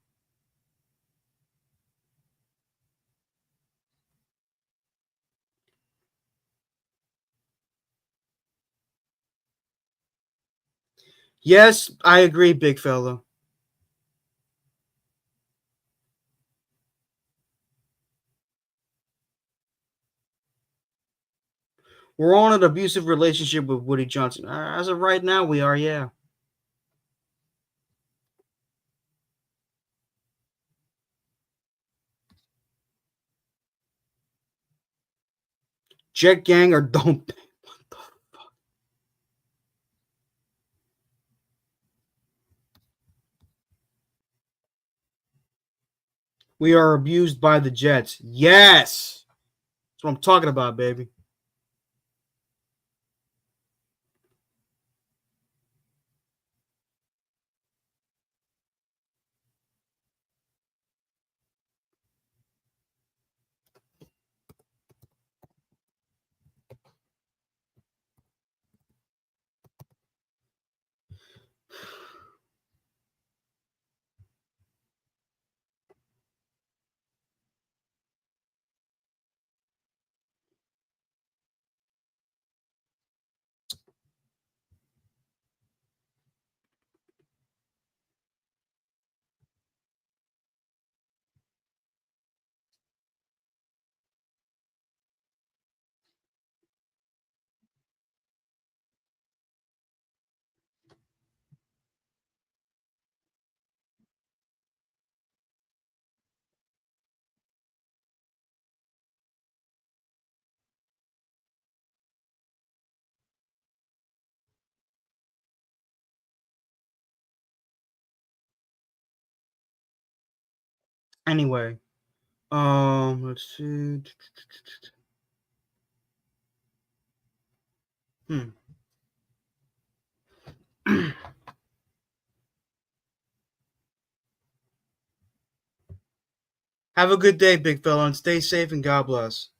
Yes, I agree, big fella. We're on an abusive relationship with Woody Johnson. As of right now, we are. Yeah. Jet Gang or don't. We are abused by the Jets. Yes. That's what I'm talking about, baby. Anyway, let's see. Hmm. Have a good day, big fella, and stay safe and God bless.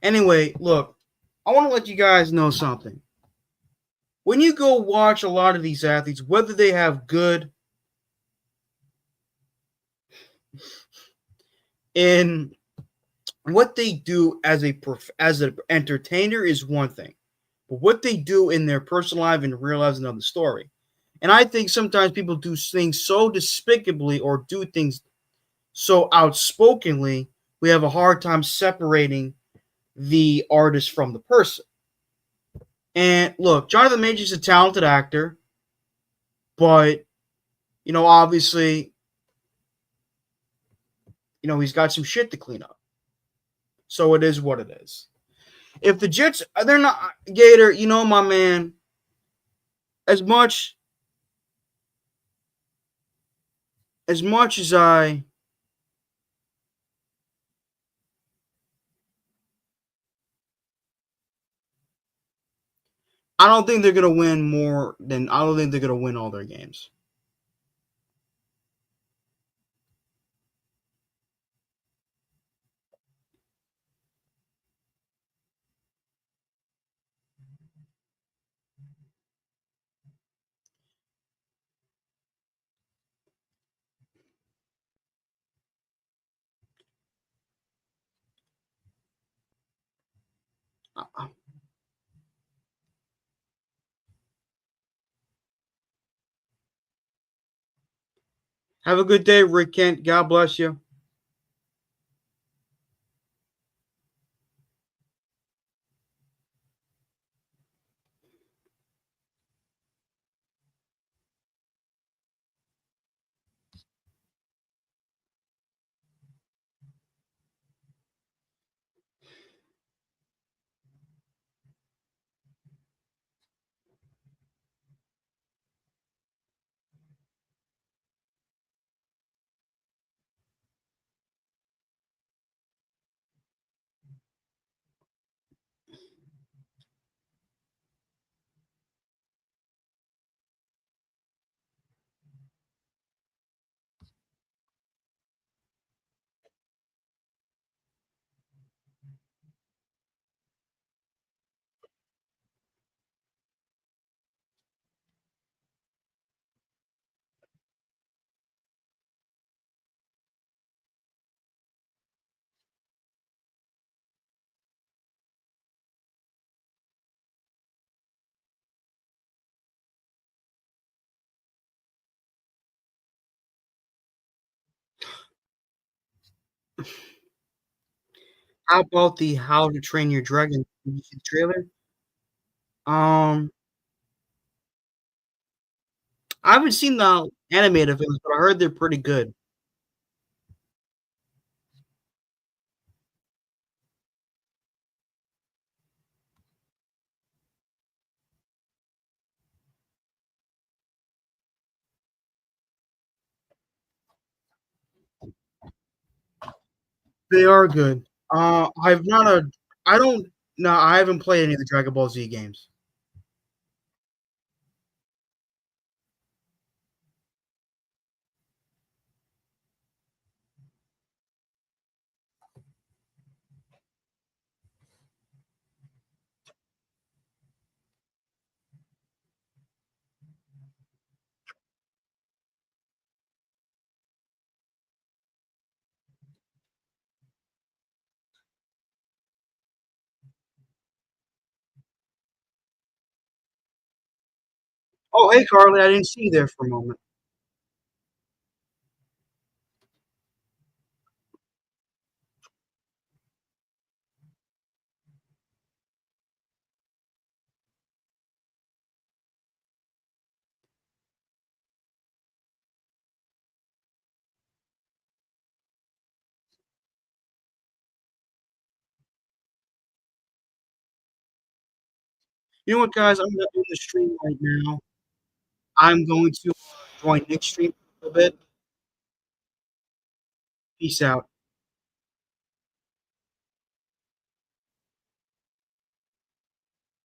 Anyway, look, I want to let you guys know something. When you go watch a lot of these athletes, whether they have good in what they do as an entertainer is one thing, but what they do in their personal life and real life is another story. And I think sometimes people do things so despicably or do things so outspokenly, we have a hard time separating the artist from the person. And look, Jonathan Majors is a talented actor, but obviously, he's got some shit to clean up. So it is what it is. If the Jets, they're not Gator, my man. As much as I don't think they're gonna win more than I don't think they're gonna win all their games. Have a good day, Rick Kent. God bless you. How about the How to Train Your Dragon? Did you see the trailer? Um, I haven't seen the animated films, but I heard they're pretty good. They are good. I've not a. I don't. No, I haven't played any of the Dragon Ball Z games. Oh, hey, Carly, I didn't see you there for a moment. You know what, guys? I'm gonna end the stream right now. I'm going to join Nick's stream for a little bit. Peace out.